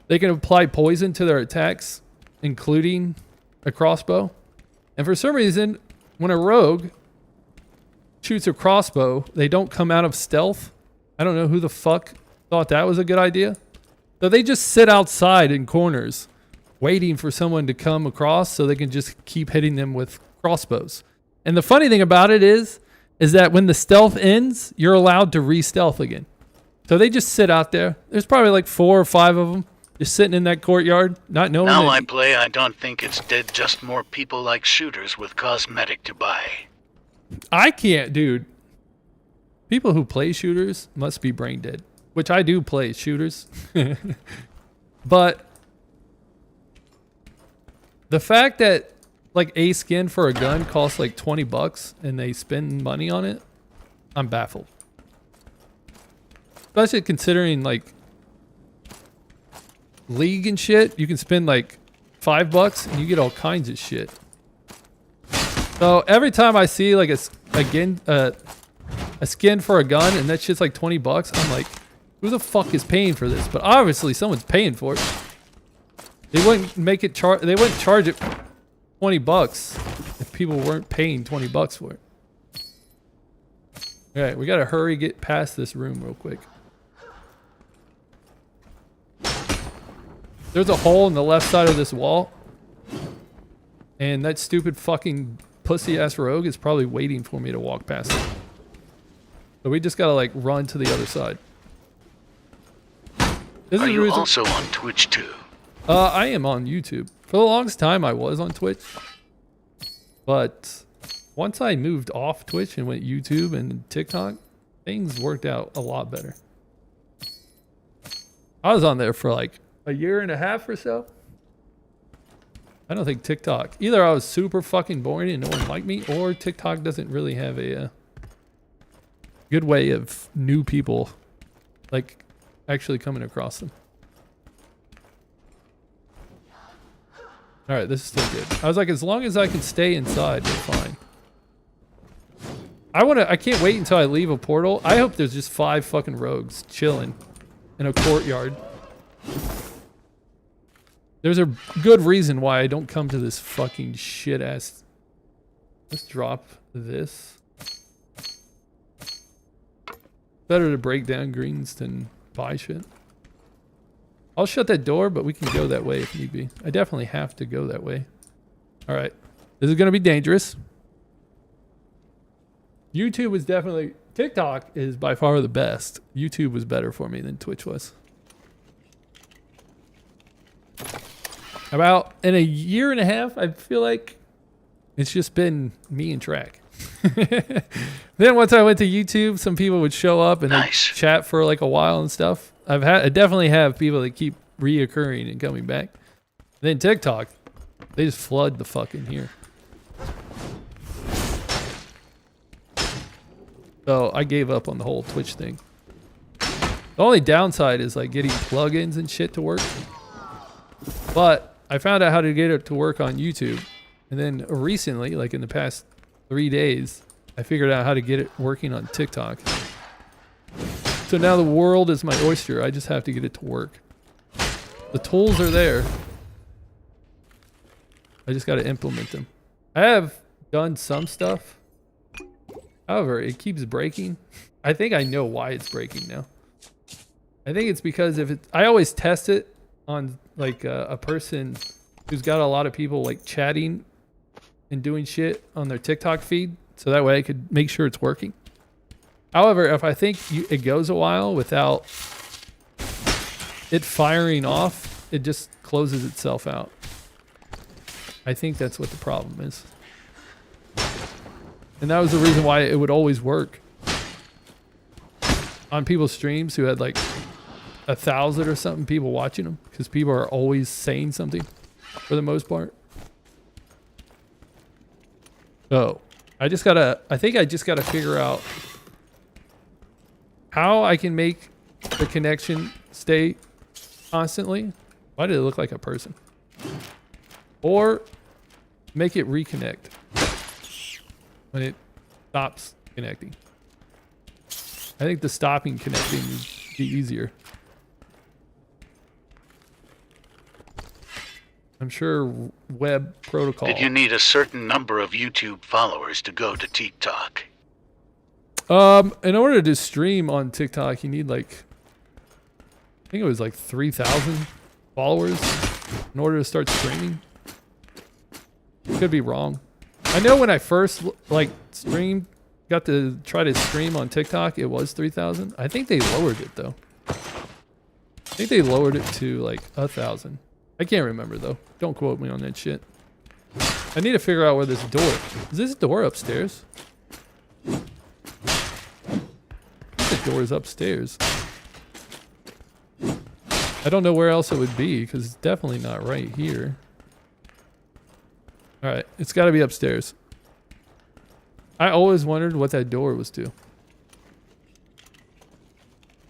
they can apply poison to their attacks, including a crossbow. And for some reason, when a rogue shoots a crossbow, they don't come out of stealth. I don't know who the fuck thought that was a good idea. So they just sit outside in corners waiting for someone to come across so they can just keep hitting them with crossbows. And the funny thing about it is that when the stealth ends, you're allowed to re-stealth again. So they just sit out there. There's probably like 4 or 5 of them just sitting in that courtyard, not knowing. Now I play, I don't think it's dead, just more people like shooters with cosmetic to buy. I can't, dude. People who play shooters must be brain dead, which I do play shooters. But the fact that like a skin for a gun costs like $20 and they spend money on it, I'm baffled. Especially considering like League and shit, you can spend like $5 and you get all kinds of shit. So every time I see like a skin for a gun and that shit's like $20, I'm like, who the fuck is paying for this? But obviously someone's paying for it. They wouldn't make it they wouldn't charge it $20 if people weren't paying $20 for it. All right, we gotta hurry, get past this room real quick. There's a hole in the left side of this wall. And that stupid fucking pussy ass rogue is probably waiting for me to walk past it. So we just gotta like run to the other side. Are you also on Twitch too? I am on YouTube. For the longest time I was on Twitch. But once I moved off Twitch and went YouTube and TikTok, things worked out a lot better. I was on there for like a year and a half or so. I don't think TikTok. Either I was super fucking boring and no one liked me, or TikTok doesn't really have a good way of new people like actually coming across them. All right, this is still good. I was like, as long as I can stay inside, we're fine. I can't wait until I leave a portal. I hope there's just 5 fucking rogues chilling in a courtyard. There's a good reason why I don't come to this fucking shit ass. Let's drop this. Better to break down greens than buy shit. I'll shut that door, but we can go that way if need be. I definitely have to go that way. All right. This is going to be dangerous. YouTube was definitely... TikTok is by far the best. YouTube was better for me than Twitch was. About in a year and a half, I feel like it's just been me and Track. Then once I went to YouTube, some people would show up and they'd chat for like a while and stuff. I definitely have people that keep reoccurring and coming back. Then TikTok, they just flood the fucking here. So I gave up on the whole Twitch thing. The only downside is like getting plugins and shit to work. But I found out how to get it to work on YouTube. And then recently, like in the past 3 days, I figured out how to get it working on TikTok. So now the world is my oyster. I just have to get it to work. The tools are there. I just got to implement them. I have done some stuff. However, it keeps breaking. I think I know why it's breaking now. I think it's because if it, I always test it on like a person who's got a lot of people like chatting and doing shit on their TikTok feed. So that way I could make sure it's working. However, if I think it goes a while without it firing off, it just closes itself out. I think that's what the problem is. And that was the reason why it would always work on people's streams who had like 1,000 or something people watching them, because people are always saying something for the most part. So I think I just gotta figure out how I can make the connection stay constantly. Why did it look like a person? Or make it reconnect when it stops connecting. I think the stopping connecting would be easier. I'm sure web protocol. Did you need a certain number of YouTube followers to go to TikTok? In order to stream on TikTok, you need like, I think it was like 3,000 followers in order to start streaming. Could be wrong. I know when I first like got to try to stream on TikTok, it was 3,000. I think they lowered it though. I think they lowered it to like 1,000. I can't remember though. Don't quote me on that shit. I need to figure out where this door is. This door upstairs? The door is upstairs. I don't know where else it would be because it's definitely not right here. All right, it's got to be upstairs. I always wondered what that door was to.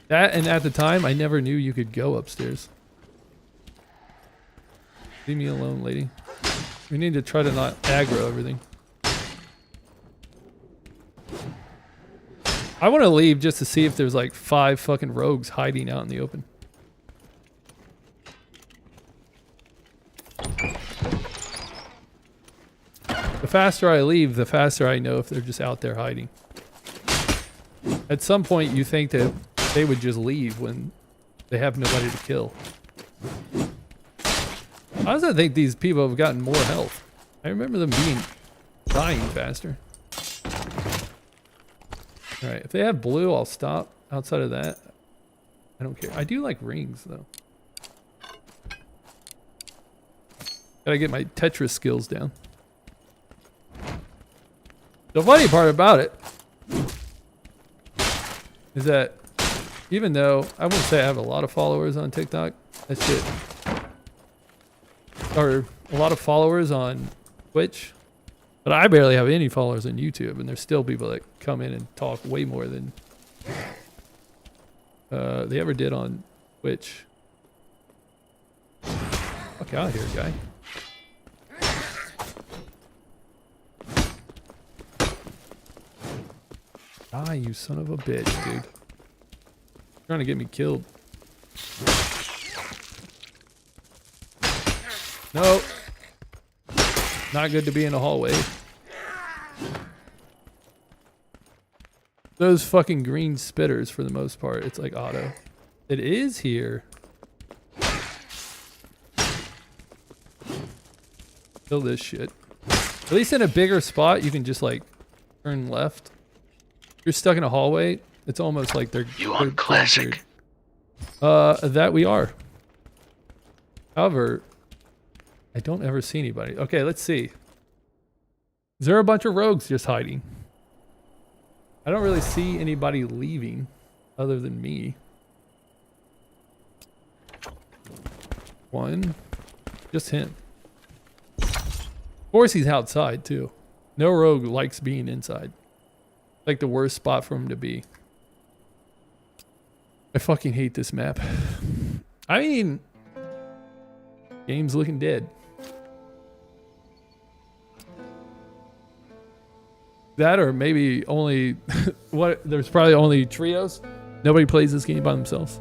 That, and at the time, I never knew you could go upstairs. Leave me alone, lady. We need to try to not aggro everything. I want to leave just to see if there's like 5 fucking rogues hiding out in the open. The faster I leave, the faster I know if they're just out there hiding. At some point, you think that they would just leave when they have nobody to kill. I also think these people have gotten more health. I remember them dying faster. Alright, if they have blue, I'll stop. Outside of that, I don't care. I do like rings, though. Gotta get my Tetris skills down. The funny part about it is that even though I wouldn't say I have a lot of followers on TikTok, that's shit. Or a lot of followers on Twitch, but I barely have any followers on YouTube, and there's still people that come in and talk way more than they ever did on Twitch. Fuck out of here, guy. Ah, you son of a bitch, dude. Trying to get me killed. No. Not good to be in a hallway. Those fucking green spitters, for the most part, it's like auto. It is here. Kill this shit. At least in a bigger spot, you can just like turn left. You're stuck in a hallway. It's almost like they're... You on classic? That we are. However, I don't ever see anybody. Okay, let's see. Is there a bunch of rogues just hiding? I don't really see anybody leaving other than me. One. Just him. Of course he's outside too. No rogue likes being inside. Like the worst spot for him to be. I fucking hate this map. I mean, game's looking dead. That or maybe only what? There's probably only trios. Nobody plays this game by themselves.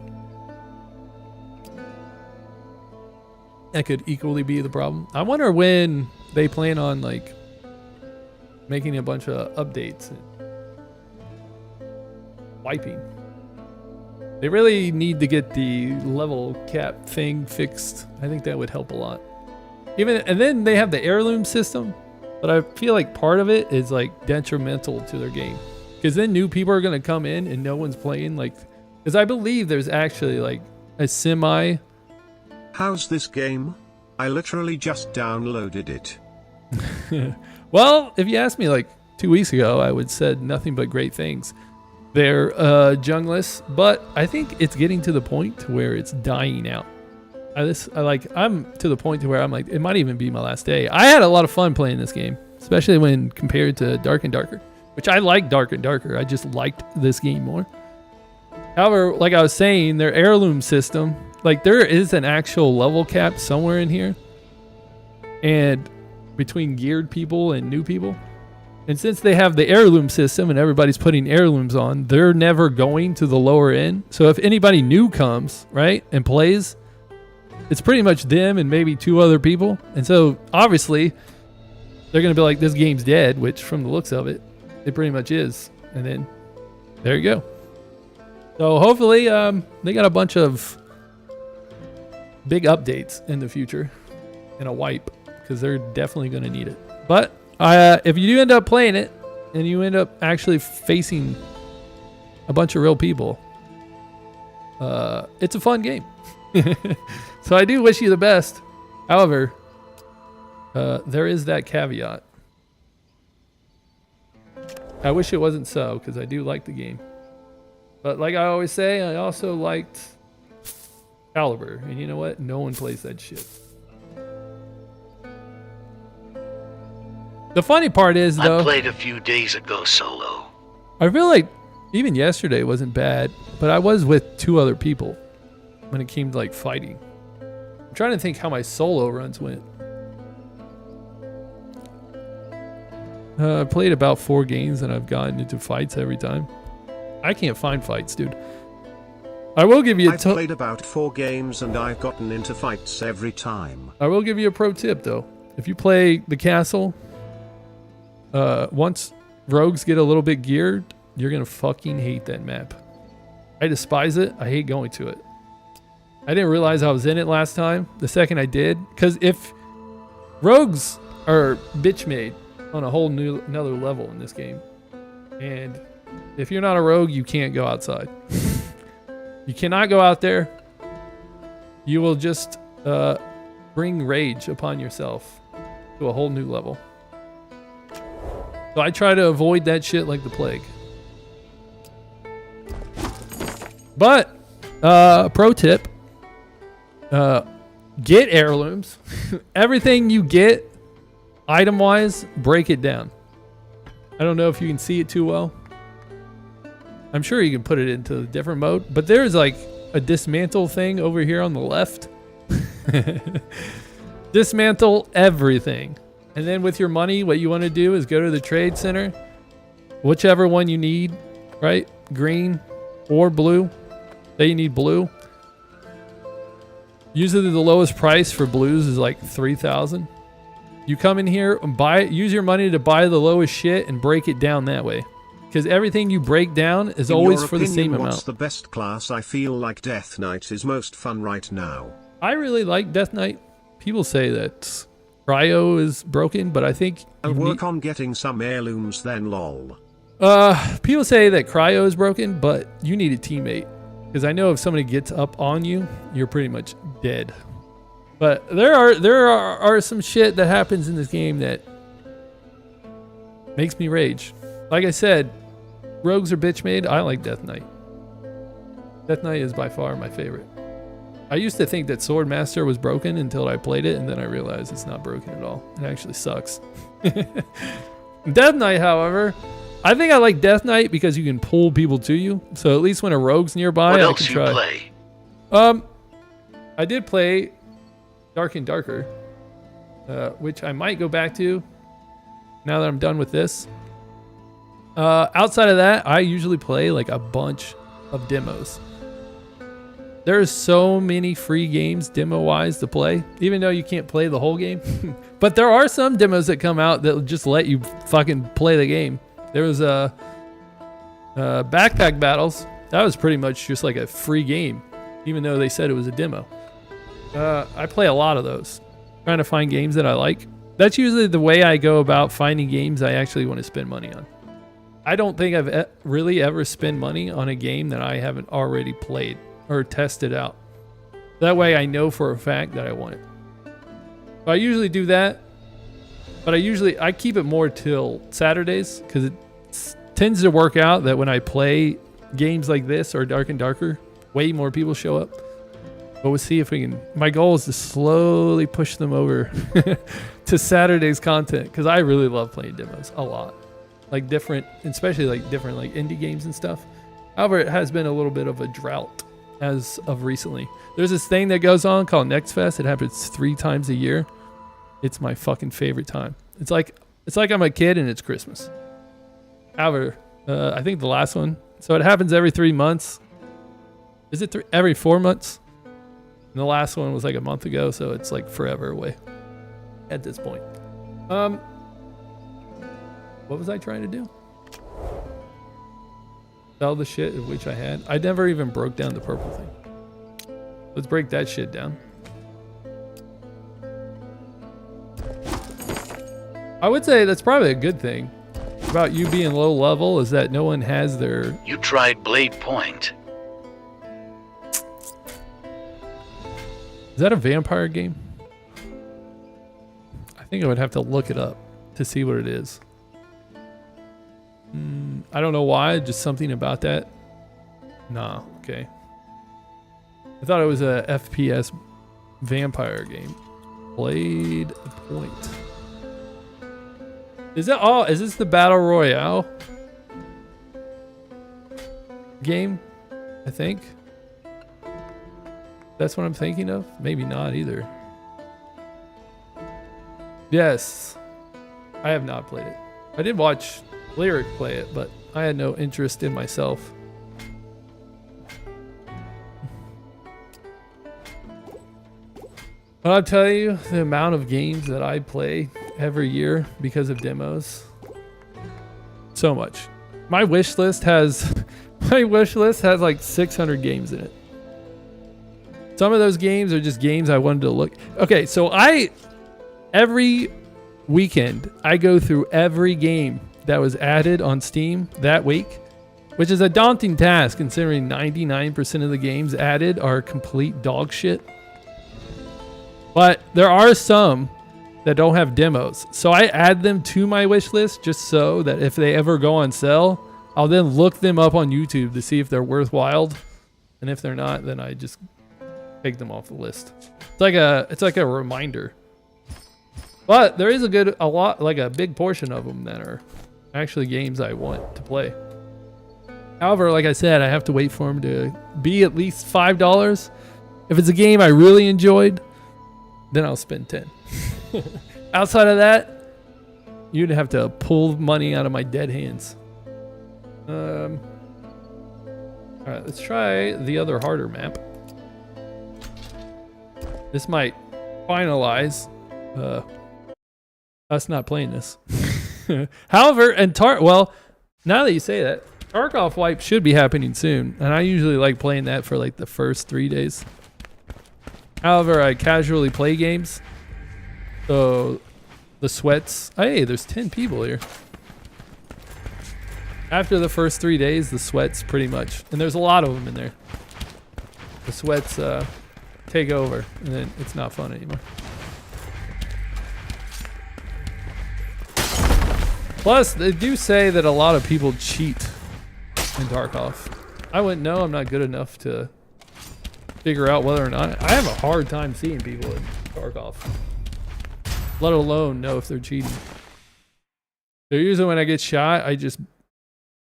That could equally be the problem. I wonder when they plan on like making a bunch of updates and wiping. They really need to get the level cap thing fixed. I think that would help a lot. And then they have the heirloom system, but I feel like part of it is like detrimental to their game. Because then new people are going to come in and no one's playing. Like, because I believe there's actually like a semi. How's this game? I literally just downloaded it. Well, if you asked me like 2 weeks ago, I would said nothing but great things. They're jungless, but I think it's getting to the point to where it's dying out. I'm to the point to where I'm like, it might even be my last day. I had a lot of fun playing this game, especially when compared to Dark and Darker, which I like Dark and Darker. I just liked this game more. However, like I was saying, their heirloom system, like there is an actual level cap somewhere in here, and between geared people and new people. And since they have the heirloom system and everybody's putting heirlooms on, they're never going to the lower end. So if anybody new comes, right, and plays, it's pretty much them and maybe 2 other people. And so obviously they're going to be like, this game's dead, which from the looks of it, it pretty much is. And then there you go. So hopefully they got a bunch of big updates in the future and a wipe, because they're definitely going to need it. But if you do end up playing it and you end up actually facing a bunch of real people, it's a fun game. So I do wish you the best. However, there is that caveat. I wish it wasn't so, because I do like the game. But like I always say, I also liked Caliber. And you know what? No one plays that shit. The funny part is, though, I played a few days ago solo. I feel like even yesterday wasn't bad, but I was with 2 other people when it came to like fighting. I'm trying to think how my solo runs went. I played about 4 games and I've gotten into fights every time. I can't find fights, dude. I will give you I've played about 4 games and I've gotten into fights every time. I will give you a pro tip, though. If you play the castle, once rogues get a little bit geared, you're gonna fucking hate that map. I despise it. I hate going to it. I didn't realize I was in it last time. The second I did, because if rogues are bitch made on a whole another level in this game, and if you're not a rogue, you can't go outside. You cannot go out there. You will just bring rage upon yourself to a whole new level. So I try to avoid that shit like the plague. But, pro tip, get heirlooms. Everything you get, item-wise, break it down. I don't know if you can see it too well. I'm sure you can put it into a different mode, but there's like a dismantle thing over here on the left. Dismantle everything. And then with your money, what you want to do is go to the trade center, whichever one you need, right? Green or blue. Say you need blue. Usually the lowest price for blues is like 3,000. You come in here and buy it, use your money to buy the lowest shit and break it down that way. Because everything you break down is always for the same amount. What's the best class? I feel like Death Knight is most fun right now. I really like Death Knight. People say that Cryo is broken, but I think I'll work on getting some heirlooms then, lol. People say that cryo is broken, but you need a teammate. Because I know if somebody gets up on you, you're pretty much dead. But there are some shit that happens in this game that makes me rage. Like I said, rogues are bitch made. I like Death Knight. Death Knight is by far my favorite. I used to think that Swordmaster was broken until I played it, and then I realized it's not broken at all. It actually sucks. Death Knight, however, I think I like Death Knight because you can pull people to you. So at least when a rogue's nearby, what I else can you try. Play? I did play Dark and Darker, which I might go back to now that I'm done with this. Outside of that, I usually play like a bunch of demos. There's so many free games demo-wise to play, even though you can't play the whole game. But there are some demos that come out that will just let you fucking play the game. There was Backpack Battles. That was pretty much just like a free game, even though they said it was a demo. I play a lot of those, trying to find games that I like. That's usually the way I go about finding games I actually want to spend money on. I don't think I've really ever spent money on a game that I haven't already played or tested out. That way I know for a fact that I want it. So I usually do that, but I keep it more till Saturdays because it tends to work out that when I play games like this or Dark and Darker, way more people show up. But we'll see if we can. My goal is to slowly push them over to Saturday's content because I really love playing demos a lot. Like different, especially like different like indie games and stuff. However, it has been a little bit of a drought as of recently. There's this thing that goes on called Next Fest. It happens 3 times a year. It's my fucking favorite time. It's like I'm a kid and it's Christmas. However, I think the last one. So it happens every 3 months. Is it every 4 months? And the last one was like a month ago, so it's like forever away at this point. What was I trying to do? Sell the shit of which I had. I never even broke down the purple thing. Let's break that shit down. I would say that's probably a good thing about you being low level is that no one has their... You tried Blade Point. Is that a vampire game? I think I would have to look it up to see what it is. I don't know why, just something about that. Nah, okay. I thought it was a FPS vampire game. Blade Point. Is that all? Is this the Battle Royale game? I think. That's what I'm thinking of? Maybe not either. Yes. I have not played it. I did watch Lyric play it, but I had no interest in myself. But I'll tell you, the amount of games that I play every year because of demos, so much. My wish list has like 600 games in it. Some of those games are just games I wanted to look. Okay, so every weekend I go through every game that was added on Steam that week, which is a daunting task considering 99% of the games added are complete dog shit. But there are some that don't have demos. So I add them to my wish list just so that if they ever go on sale, I'll then look them up on YouTube to see if they're worthwhile. And if they're not, then I just take them off the list. It's like a reminder. But there is a big portion of them that are actually games I want to play. However, like I said, I have to wait for them to be at least $5. If it's a game I really enjoyed, then I'll spend 10. Outside of that, you'd have to pull money out of my dead hands. All right, let's try the other harder map. This might finalize us not playing this. However, now that you say that, Tarkov wipe should be happening soon, and I usually like playing that for like the first 3 days. However, I casually play games, so the sweats. Hey, there's 10 people here. After the first 3 days, the sweats pretty much, and there's a lot of them in there. The sweats take over, and then it's not fun anymore. Plus, they do say that a lot of people cheat in Tarkov. I wouldn't know. I'm not good enough to figure out whether or not. I have a hard time seeing people in Tarkov, let alone know if they're cheating. So usually when I get shot, I just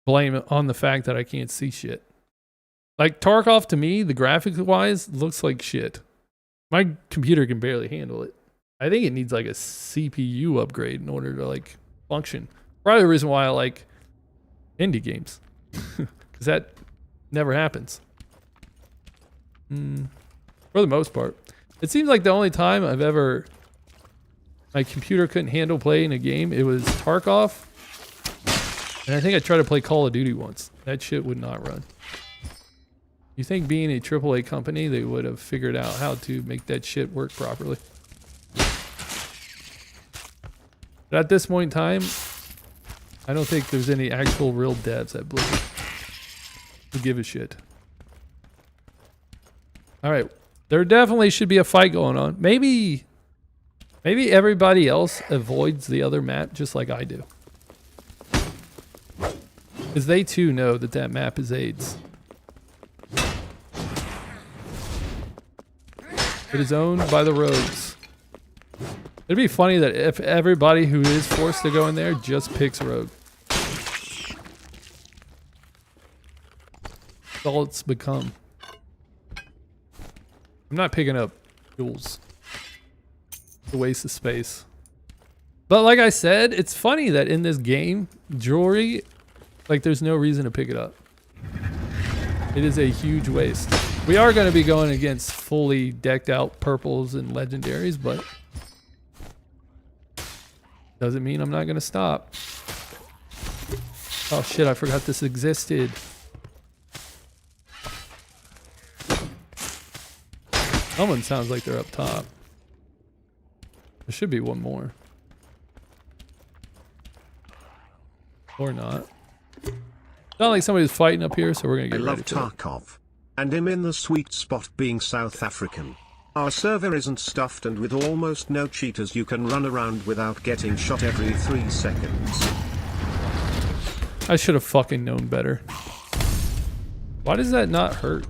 blame it on the fact that I can't see shit. Like Tarkov to me, the graphics wise, looks like shit. My computer can barely handle it. I think it needs like a CPU upgrade in order to like function. Probably the reason why I like indie games. Because that never happens. For the most part. It seems like the only time my computer couldn't handle playing a game, it was Tarkov. And I think I tried to play Call of Duty once. That shit would not run. You think being a AAA company, they would have figured out how to make that shit work properly. But at this point in time, I don't think there's any actual real devs at Blizzard who give a shit. Alright, there definitely should be a fight going on. Maybe everybody else avoids the other map just like I do. Because they too know that that map is AIDS. It is owned by the rogues. It'd be funny that if everybody who is forced to go in there just picks rogue. That's all it's become. I'm not picking up jewels. It's a waste of space. But like I said, it's funny that in this game, jewelry, like there's no reason to pick it up. It is a huge waste. We are going to be going against fully decked out purples and legendaries, but doesn't mean I'm not going to stop. Oh shit, I forgot this existed. Someone sounds like they're up top. There should be one more. Or not. Not like somebody's fighting up here, so we're gonna get ready for it. I love Tarkov. And I'm in the sweet spot being South African. Our server isn't stuffed, and with almost no cheaters you can run around without getting shot every 3 seconds. I should have fucking known better. Why does that not hurt?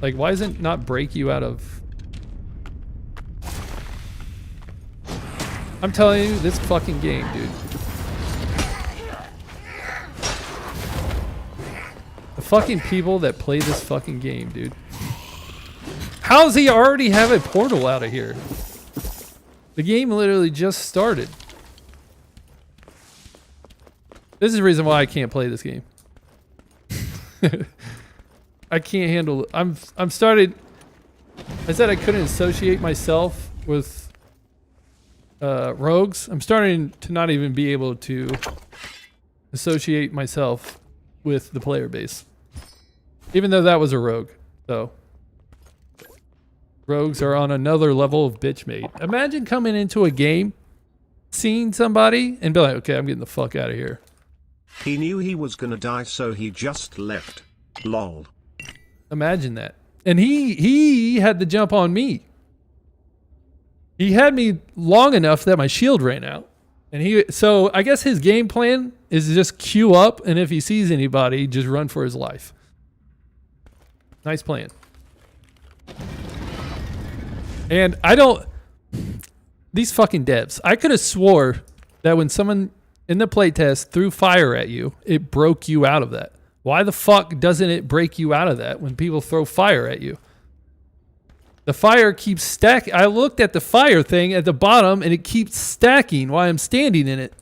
Like, why does it not break you out of... I'm telling you, this fucking game, dude. The fucking people that play this fucking game, dude. How does he already have a portal out of here? The game literally just started. This is the reason why I can't play this game. I can't handle it. I'm started. I said I couldn't associate myself with rogues. I'm starting to not even be able to associate myself with the player base. Even though that was a rogue. So rogues are on another level of bitch made. Imagine coming into a game, seeing somebody, and be like, okay, I'm getting the fuck out of here. He knew he was gonna die, so he just left. Lol. Imagine that. And he had to jump on me. He had me long enough that my shield ran out. And so I guess his game plan is to just queue up, and if he sees anybody, just run for his life. Nice plan. And these fucking devs, I could have swore that when someone in the playtest threw fire at you, it broke you out of that. Why the fuck doesn't it break you out of that when people throw fire at you? The fire keeps stacking. I looked at the fire thing at the bottom and it keeps stacking while I'm standing in it.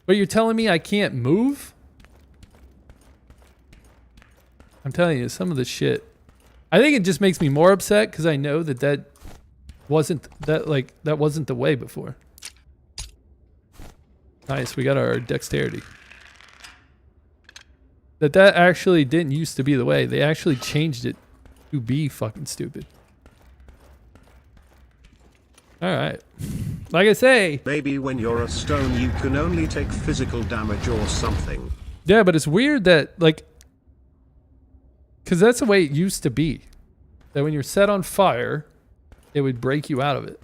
But you're telling me I can't move? I'm telling you, some of the shit. I think it just makes me more upset because I know that wasn't the way before. Nice, we got our dexterity. That actually didn't used to be the way. They actually changed it to be fucking stupid. Alright. Like I say... Maybe when you're a stone you can only take physical damage or something. Yeah, but it's weird that, like, because that's the way it used to be. That when you're set on fire, it would break you out of it.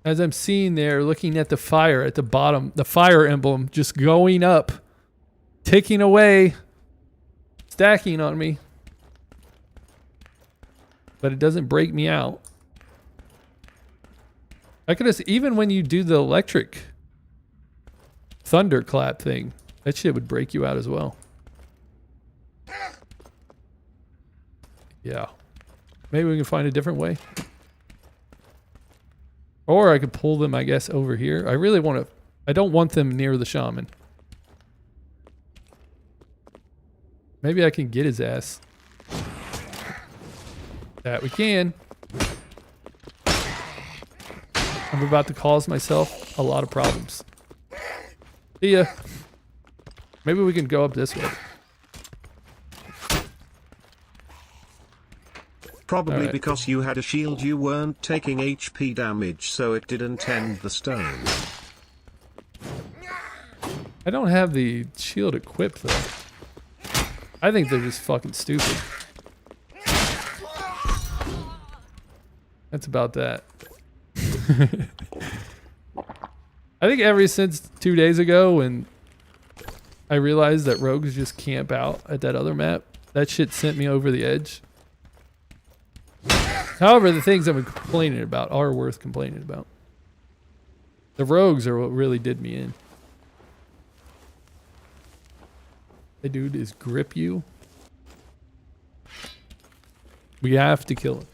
As I'm seeing there, looking at the fire at the bottom, the fire emblem just going up, ticking away, stacking on me. But it doesn't break me out. I could have, even when you do the electric thunderclap thing, that shit would break you out as well. Yeah. Maybe we can find a different way. Or I could pull them, I guess, over here. I really want to... I don't want them near the shaman. Maybe I can get his ass. That we can. I'm about to cause myself a lot of problems. See ya. Maybe we can go up this way. Probably because you had a shield, you weren't taking HP damage, so it didn't end the stone. I don't have the shield equipped though. I think they're just fucking stupid. That's about that. I think ever since 2 days ago when I realized that rogues just camp out at that other map, that shit sent me over the edge. However, the things I'm complaining about are worth complaining about. The rogues are what really did me in. The dude is grip you. We have to kill him.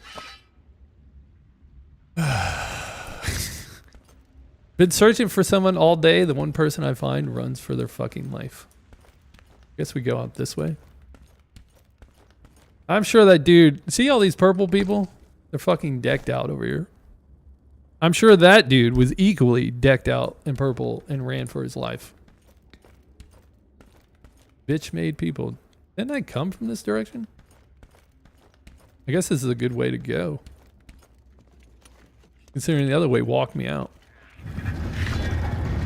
Been searching for someone all day. The one person I find runs for their fucking life. Guess we go out this way. I'm sure that dude... See all these purple people? They're fucking decked out over here. I'm sure that dude was equally decked out in purple and ran for his life. Bitch-made people. Didn't I come from this direction? I guess this is a good way to go. Considering the other way walked me out.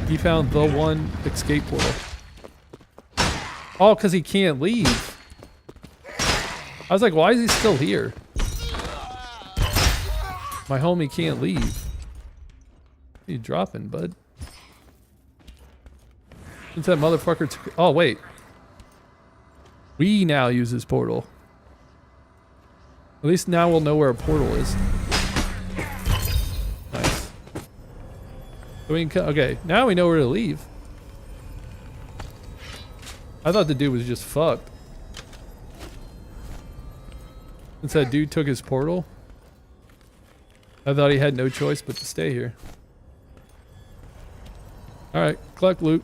He found the one escape portal. Oh, because he can't leave. I was like, why is he still here? My homie can't leave. What are you dropping, bud? Since that motherfucker took... Oh, wait. We now use this portal. At least now we'll know where a portal is. Nice. So we can... Okay, now we know where to leave. I thought the dude was just fucked. Since that dude took his portal, I thought he had no choice but to stay here. Alright, collect loot.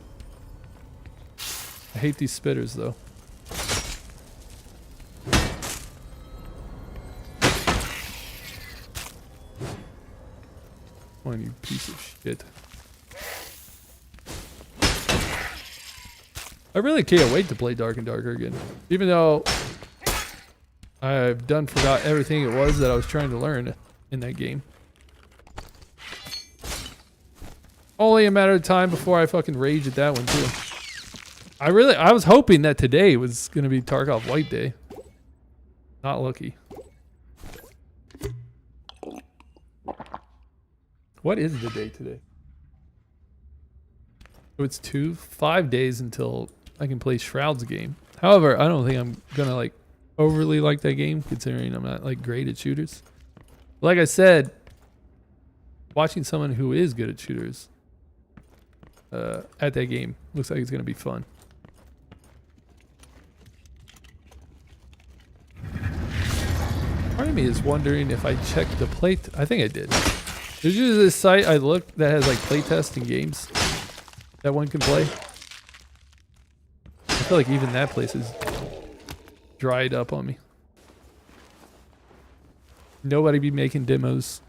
I hate these spitters though. Come on, you piece of shit. I really can't wait to play Dark and Darker again. Even though I've forgot everything it was that I was trying to learn in that game. Only a matter of time before I fucking rage at that one too. I was hoping that today was gonna be Tarkov White Day. Not lucky. What is the day today? So it's 5 days until I can play Shroud's game. However, I don't think I'm gonna like overly like that game, considering I'm not like great at shooters. Like I said, watching someone who is good at shooters at that game looks like it's gonna be fun. Part of me is wondering if I checked the plate. I think I did. There's usually this site I looked that has like playtest and games that one can play. I feel like even that place is dried up on me. Nobody be making demos.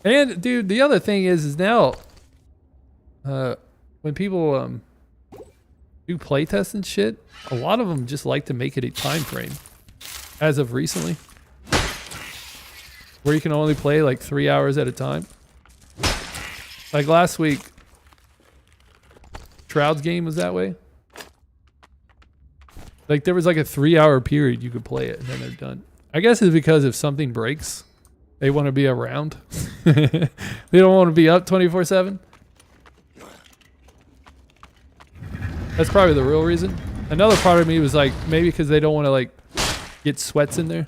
And dude, the other thing is now when people do playtests and shit, a lot of them just like to make it a time frame. As of recently, where you can only play like 3 hours at a time. Like last week, Shroud's game was that way. Like there was like a 3-hour period you could play it and then they're done. I guess it's because if something breaks, they want to be around. They don't want to be up 24/7. That's probably the real reason. Another part of me was like, maybe because they don't want to like get sweats in there.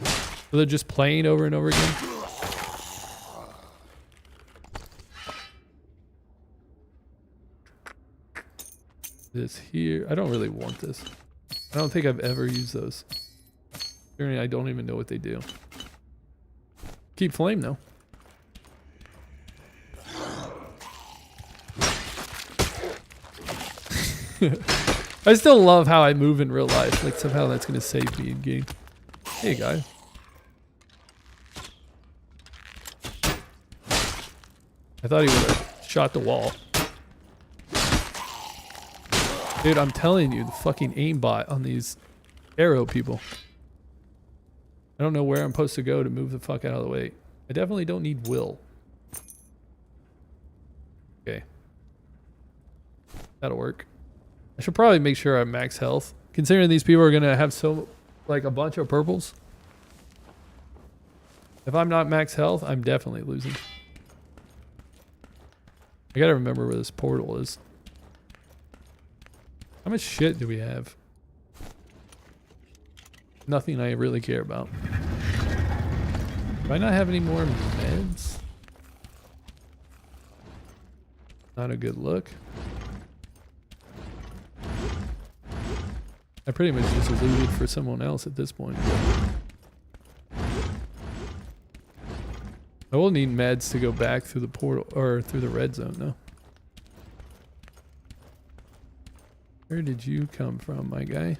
So they're just playing over and over again. This here, I don't really want this. I don't think I've ever used those. I don't even know what they do. Keep flame though. I still love how I move in real life. Like somehow that's gonna save me in game. Hey guy. I thought he would have shot the wall. Dude, I'm telling you, the fucking aimbot on these arrow people. I don't know where I'm supposed to go to move the fuck out of the way. I definitely don't need will. Okay. That'll work. I should probably make sure I'm max health. Considering these people are gonna have like a bunch of purples. If I'm not max health, I'm definitely losing. I gotta remember where this portal is. How much shit do we have? Nothing I really care about. Do I not have any more meds? Not a good look. I pretty much just looted for someone else at this point. I will need meds to go back through the portal, or through the red zone though. Where did you come from, my guy?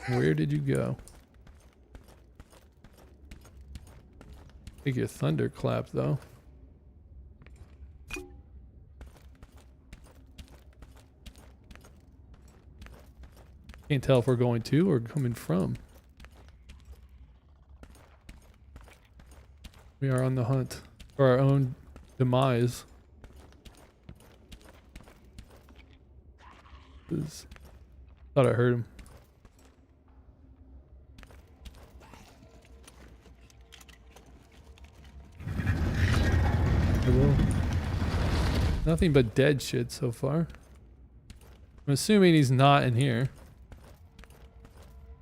Where did you go? Take your thunderclap though. Can't tell if we're going to or coming from. We are on the hunt for our own demise. Thought I heard him. Hello. Nothing but dead shit so far. I'm assuming he's not in here.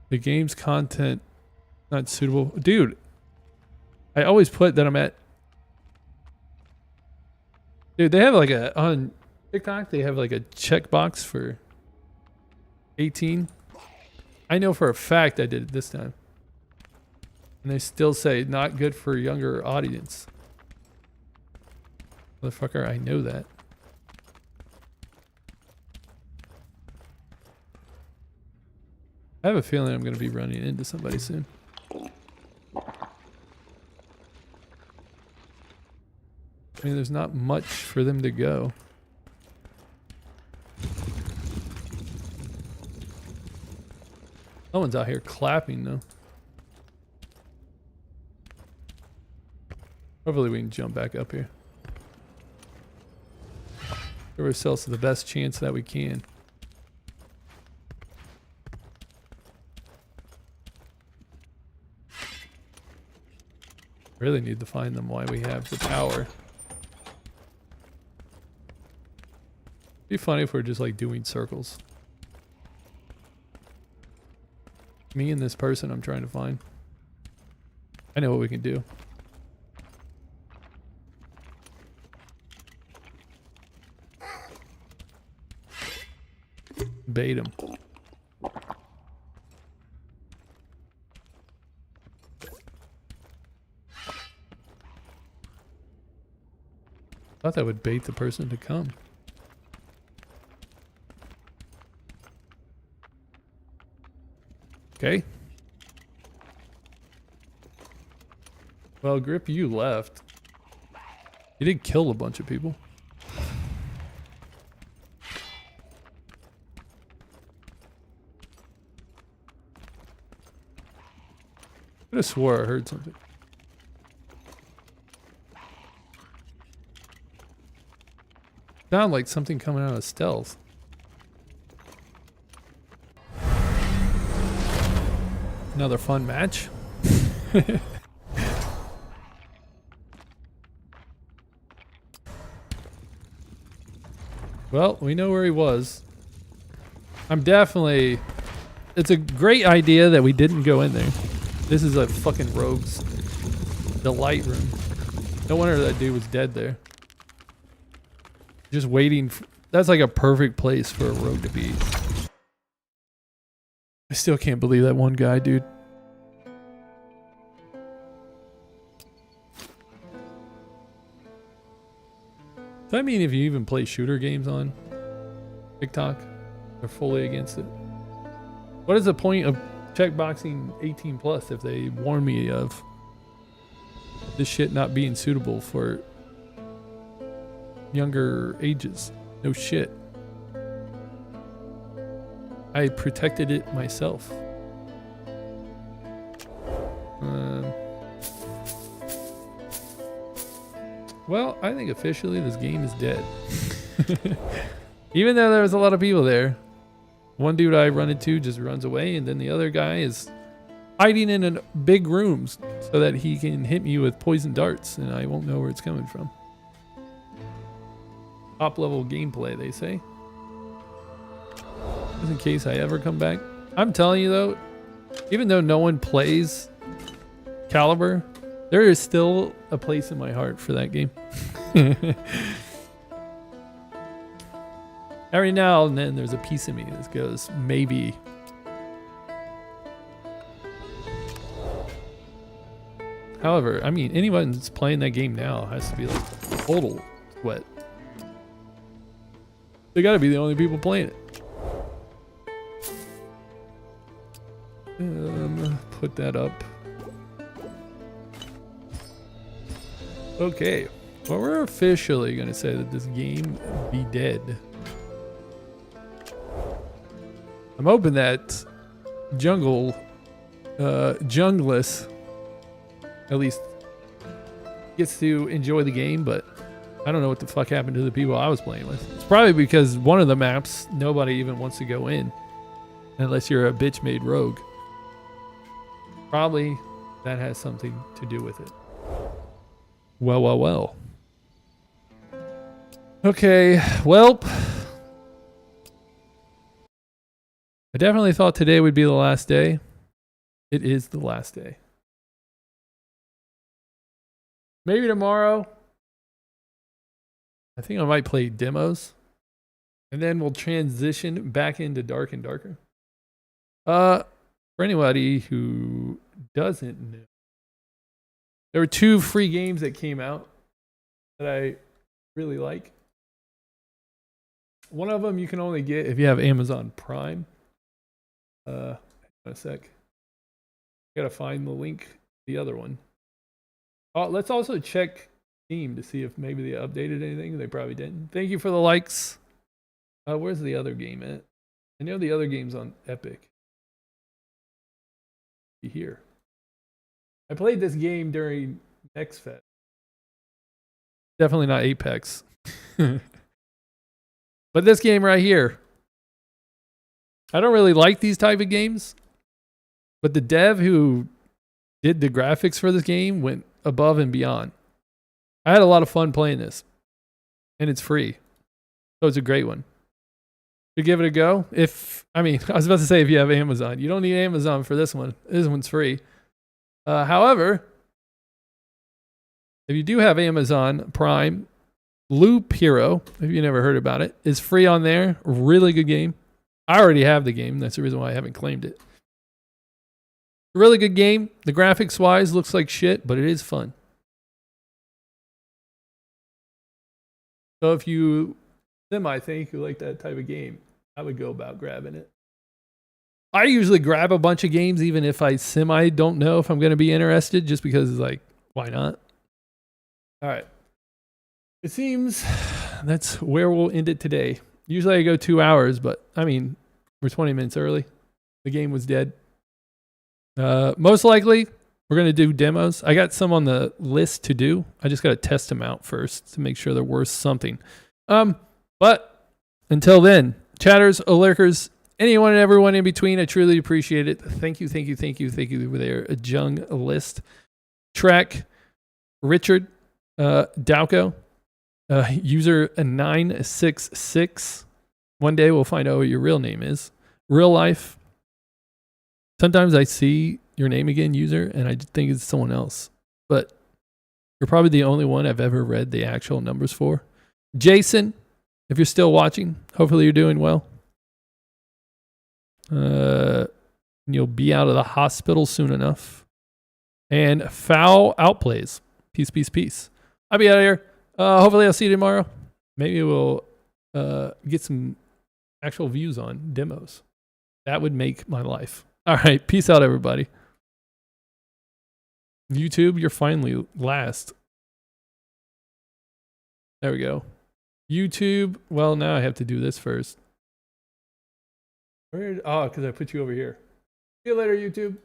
The game's content not suitable. Dude, I always put that I'm at. Dude, they have like a, on TikTok, they have like a checkbox for 18. I know for a fact I did it this time. And they still say not good for a younger audience. Motherfucker, I know that. I have a feeling I'm going to be running into somebody soon. I mean, there's not much for them to go. Someone's out here clapping though. Hopefully we can jump back up here. Give ourselves the best chance that we can. Really need to find them while we have the power. It'd be funny if we're just like doing circles. Me and this person I'm trying to find. I know what we can do. Bait him. Thought that would bait the person to come. Okay. Well, Grip, you left. You did kill a bunch of people. I could have swore I heard something. Sound like something coming out of stealth. Another fun match. Well, we know where he was. It's a great idea that we didn't go in there. This is a fucking rogue's delight room. No wonder that dude was dead there. Just waiting. That's like a perfect place for a rogue to be. I still can't believe that one guy, dude. Does that mean if you even play shooter games on TikTok, they're fully against it? What is the point of checkboxing 18 plus if they warn me of this shit not being suitable for younger ages? No shit. I protected it myself. Well, I think officially this game is dead. Even though there was a lot of people there. One dude I run into just runs away, and then the other guy is hiding in a big rooms so that he can hit me with poison darts, and I won't know where it's coming from. Top level gameplay, they say. Just in case I ever come back. I'm telling you though, even though no one plays Caliber, there is still a place in my heart for that game. Every now and then there's a piece of me that goes, maybe. However, I mean, anyone that's playing that game now has to be like total sweat. They gotta be the only people playing it. Put that up. Okay. Well, we're officially gonna say that this game be dead. I'm hoping that Jungless at least gets to enjoy the game, but I don't know what the fuck happened to the people I was playing with. It's probably because one of the maps nobody even wants to go in unless you're a bitch made rogue. Probably that has something to do with it. Well. Okay, welp. I definitely thought today would be the last day. It is the last day. Maybe tomorrow. I think I might play demos. And then we'll transition back into Dark and Darker. For anybody who doesn't know, there were 2 free games that came out that I really like. One of them you can only get if you have Amazon Prime. Hang on a sec. Gotta find the link to the other one. Let's also check Steam to see if maybe they updated anything. They probably didn't. Thank you for the likes. Where's the other game at? I know the other game's on Epic. Here. I played this game during Next Fest. Definitely not Apex. But this game right here. I don't really like these type of games. But the dev who did the graphics for this game went above and beyond. I had a lot of fun playing this. And it's free. So it's a great one. To give it a go. I was about to say if you have Amazon. You don't need Amazon for this one. This one's free. However, if you do have Amazon Prime, Loop Hero, if you never heard about it, is free on there. Really good game. I already have the game. That's the reason why I haven't claimed it. Really good game. The graphics wise looks like shit, but it is fun. So if you think you like that type of game, I would go about grabbing it. I usually grab a bunch of games even if I don't know if I'm going to be interested, just because it's like, why not? All right. It seems that's where we'll end it today. Usually I go 2 hours, but we're 20 minutes early. The game was dead. Most likely we're going to do demos. I got some on the list to do. I just got to test them out first to make sure they're worth something. But until then, chatters, lurkers, anyone and everyone in between. I truly appreciate it. Thank you for their Jung list. Trek, Richard, Dowko, user 966. One day we'll find out what your real name is. Real life. Sometimes I see your name again, user, and I think it's someone else. But you're probably the only one I've ever read the actual numbers for. Jason, if you're still watching, hopefully you're doing well. You'll be out of the hospital soon enough. And Foul Outplays. Peace. I'll be out of here. Hopefully I'll see you tomorrow. Maybe we'll get some actual views on demos. That would make my life. All right. Peace out, everybody. YouTube, you're finally last. There we go. YouTube. Well, now I have to do this first. Because I put you over here. See you later, YouTube.